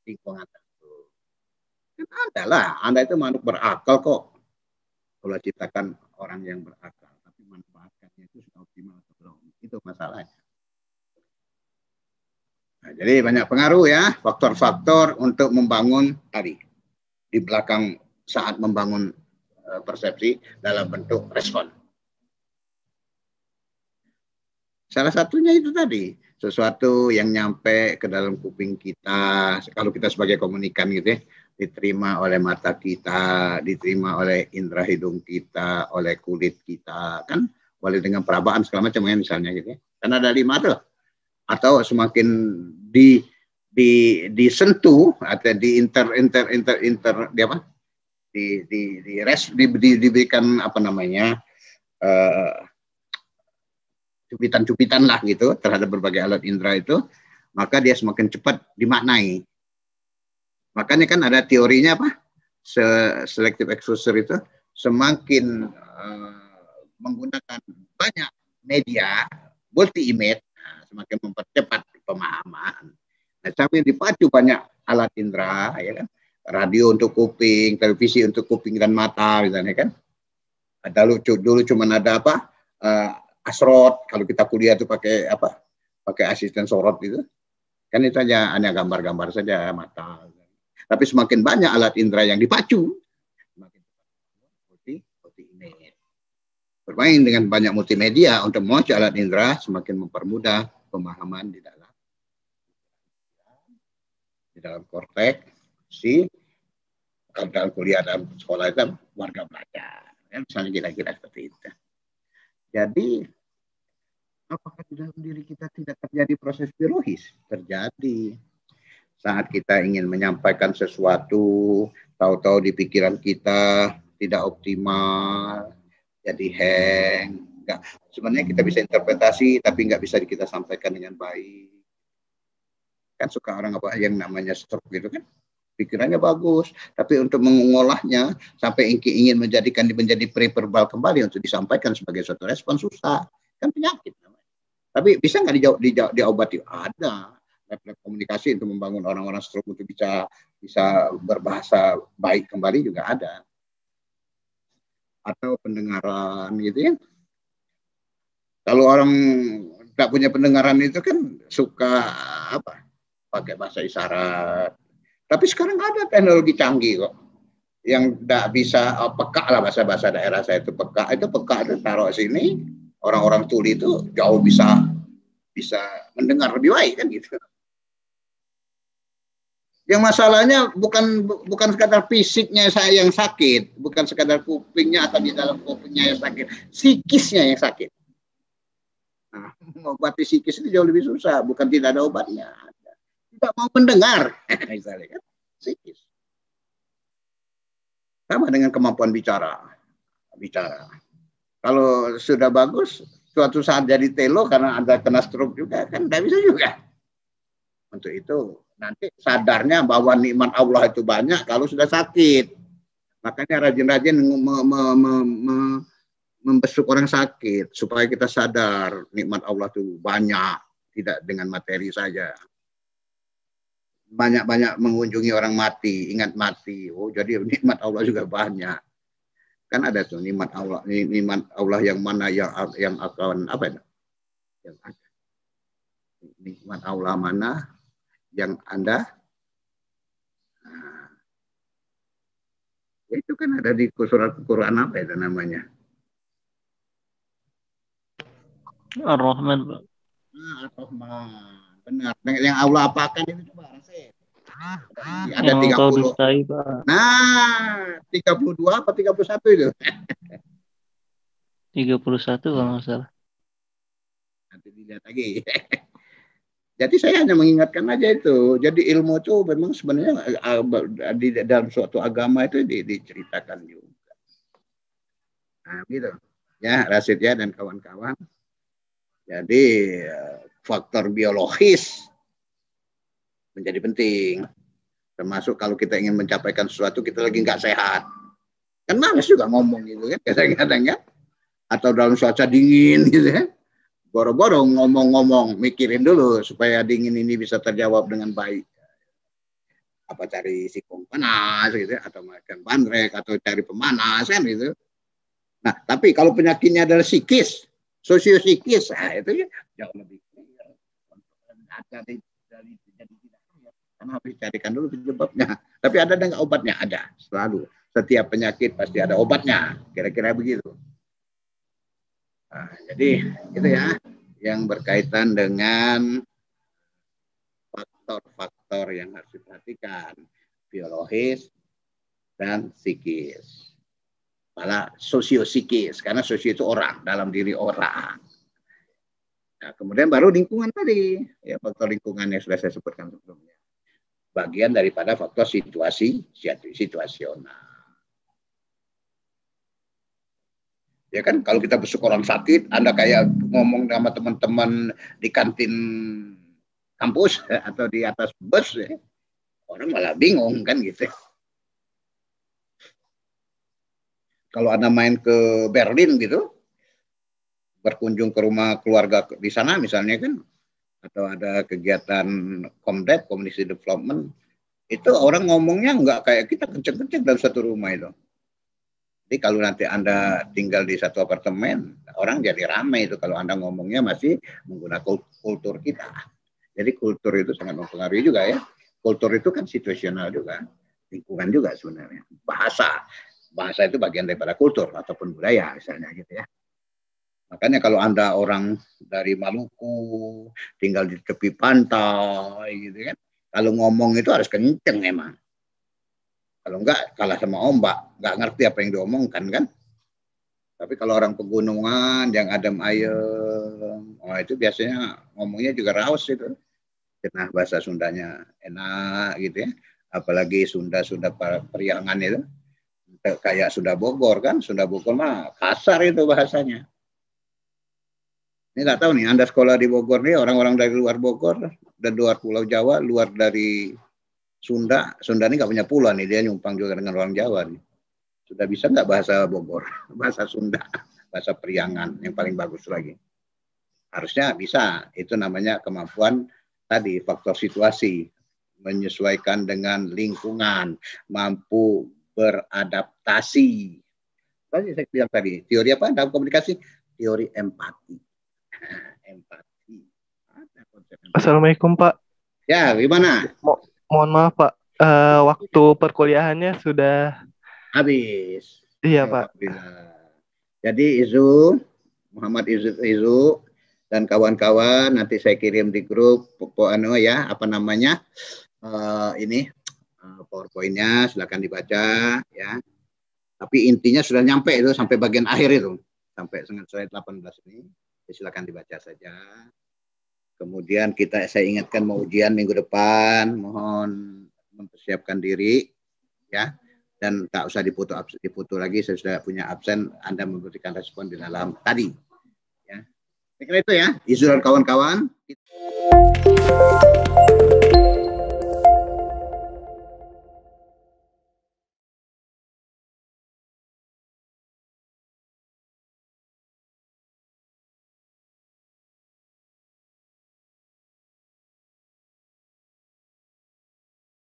lingkungan itu. Dan Anda itu makhluk berakal kok. Kalau ciptakan orang yang berakal, tapi manfaatkannya itu sudah optimal atau belum. Itu masalahnya. Nah, jadi banyak pengaruh ya, faktor-faktor untuk membangun tadi. Di belakang saat membangun persepsi dalam bentuk respon. Salah satunya itu tadi, sesuatu yang nyampe ke dalam kuping kita, kalau kita sebagai komunikan gitu ya, diterima oleh mata kita, diterima oleh indera hidung kita, oleh kulit kita, kan Wali dengan perabaan segala macam ya misalnya gitu ya. Karena ada 5 tuh. Atau semakin disentuh atau diberikan apa namanya cupitan-cupitan lah gitu terhadap berbagai alat indera itu, maka dia semakin cepat dimaknai. Makanya kan ada teorinya apa? Selective exposure itu semakin menggunakan banyak media multi image, semakin mempercepat pemahaman. Nah, sampai dipacu banyak alat indera, ya kan? Radio untuk kuping, televisi untuk kuping dan mata, misalnya kan. Ada dulu cuma ada apa? Asrot, kalau kita kuliah itu pakai apa? Pakai asisten sorot itu. Kan itu hanya gambar-gambar saja mata. Tapi semakin banyak alat indera yang dipacu, semakin multi image. Bermain dengan banyak multimedia untuk memacu alat indera semakin mempermudah pemahaman di dalam korteks kalau dalam kuliah dalam sekolah itu warga belajar, ya, misalnya kira-kira seperti itu. Jadi apakah di dalam diri kita tidak terjadi proses biologis? Terjadi. Saat kita ingin menyampaikan sesuatu, tahu-tahu di pikiran kita tidak optimal, jadi hang. Enggak. Sebenarnya kita bisa interpretasi, tapi nggak bisa kita sampaikan dengan baik. Kan suka orang apa yang namanya stroke gitu kan, pikirannya bagus, tapi untuk mengolahnya sampai ingin menjadikan menjadi preverbal kembali untuk disampaikan sebagai suatu respon susah, kan penyakit. Tapi bisa nggak diobati? Ada lab komunikasi untuk membangun orang-orang stroke untuk bisa berbahasa baik kembali juga ada. Atau pendengaran gitu ya. Kalau orang nggak punya pendengaran itu kan suka apa? Pakai bahasa isyarat. Tapi sekarang ada teknologi canggih kok. Yang nggak bisa peka lah bahasa daerah saya itu peka. Itu peka itu taruh sini, orang-orang tuli itu jauh bisa mendengar lebih baik kan gitu. Yang masalahnya bukan sekadar fisiknya saya yang sakit, bukan sekadar kupingnya atau di dalam kupingnya yang sakit, psikisnya yang sakit. Nah, mengobati psikis itu jauh lebih susah, bukan tidak ada obatnya. Tidak mau mendengar, misalnya kan, psikis. Sama dengan kemampuan bicara. Kalau sudah bagus, suatu saat jadi telo karena Anda kena stroke juga, kan tidak bisa juga. Untuk itu, nanti sadarnya bahwa nikmat Allah itu banyak kalau sudah sakit. Makanya rajin-rajin membesuk orang sakit, supaya kita sadar nikmat Allah itu banyak, tidak dengan materi saja. Banyak-banyak mengunjungi orang mati, ingat mati. Oh, jadi nikmat Allah juga banyak. Kan ada tuh nikmat Allah yang mana yang akan apa itu? Yang ada. Nikmat Allah mana yang Anda itu kan ada di surat Quran apa itu namanya? Ar-Rahman, Pak. Ar-Rahman. Benar. Yang Allah apakan itu coba rasain. Ada Yang 30. kau dustai, Pak. Nah, 32 apa 31 itu? 31 kalau nggak salah. Nanti dilihat lagi. Jadi saya hanya mengingatkan aja itu. Jadi ilmu itu memang sebenarnya di dalam suatu agama itu diceritakan juga. Nah, gitu. Ya, Rasid ya dan kawan-kawan. Jadi faktor biologis menjadi penting. Termasuk kalau kita ingin mencapaikan sesuatu, kita lagi nggak sehat. Kan males juga ngomong gitu kan, kadang-kadang ya. Atau dalam cuaca dingin gitu ya. Boro-boro ngomong-ngomong, mikirin dulu supaya dingin ini bisa terjawab dengan baik. Apa cari sikung panas gitu ya, atau makan bandrek, atau cari pemanas kan gitu. Nah, tapi kalau penyakitnya adalah psikis, sosio-psikis, nah itu ya jauh lebih karena harus dicarikan dulu penyebabnya. Tapi ada nggak obatnya? Ada, selalu. Setiap penyakit pasti ada obatnya, kira-kira begitu. Nah, jadi itu ya yang berkaitan dengan faktor-faktor yang harus diperhatikan, biologis dan psikis. kepala sosiosikis, karena sosio itu orang, dalam diri orang. Nah, kemudian baru lingkungan tadi, ya faktor lingkungan yang sudah saya sebutkan sebelumnya. Bagian daripada faktor situasional. Ya kan, kalau kita besok orang sakit, Anda kayak ngomong sama teman-teman di kantin kampus atau di atas bus, ya, orang malah bingung kan gitu. Kalau Anda main ke Berlin gitu, berkunjung ke rumah keluarga di sana misalnya kan, atau ada kegiatan Komdep, Community Development, itu orang ngomongnya nggak kayak kita kenceng-kenceng dalam satu rumah itu. Jadi kalau nanti Anda tinggal di satu apartemen, orang jadi ramai itu kalau Anda ngomongnya masih menggunakan kultur kita. Jadi kultur itu sangat mempengaruhi juga ya. Kultur itu kan situasional juga, lingkungan juga sebenarnya. Bahasa itu bagian daripada kultur ataupun budaya misalnya gitu ya. Makanya kalau Anda orang dari Maluku, tinggal di tepi pantai gitu kan, kalau ngomong itu harus kenceng emang. Kalau enggak kalah sama ombak, enggak ngerti apa yang diomongkan kan. Tapi kalau orang pegunungan yang adem ayem, itu biasanya ngomongnya juga raus itu. Nah, bahasa Sundanya enak gitu ya. Apalagi Sunda Priangan itu. Kayak Sunda Bogor kan. Sunda Bogor mah kasar itu bahasanya. Ini nggak tahu nih, Anda sekolah di Bogor nih, orang-orang dari luar Bogor, dan luar Pulau Jawa, luar dari Sunda ini nggak punya pulau nih, dia nyumpang juga dengan orang Jawa nih. Sudah bisa nggak bahasa Bogor, bahasa Sunda, bahasa Priangan yang paling bagus lagi. Harusnya bisa, itu namanya kemampuan tadi, faktor situasi, menyesuaikan dengan lingkungan, mampu beradaptasi. Tadi saya bilang tadi, teori apa dalam komunikasi? Teori empati. Empati. Assalamualaikum Pak. Ya, gimana? Mohon maaf Pak, waktu perkuliahannya sudah habis. Iya Pak. Jadi Muhammad Izu dan kawan-kawan nanti saya kirim di grup ya, apa namanya ini PowerPoint-nya, silakan dibaca ya. Tapi intinya sudah nyampe itu sampai bagian akhir itu, sampai slide 18 ini, silakan dibaca saja. Kemudian saya ingatkan mau ujian minggu depan, mohon mempersiapkan diri ya, dan tak usah diputu lagi, saya sudah punya absen, Anda memberikan respon di dalam tadi ya. Saya kira itu ya, Izu dan kawan-kawan.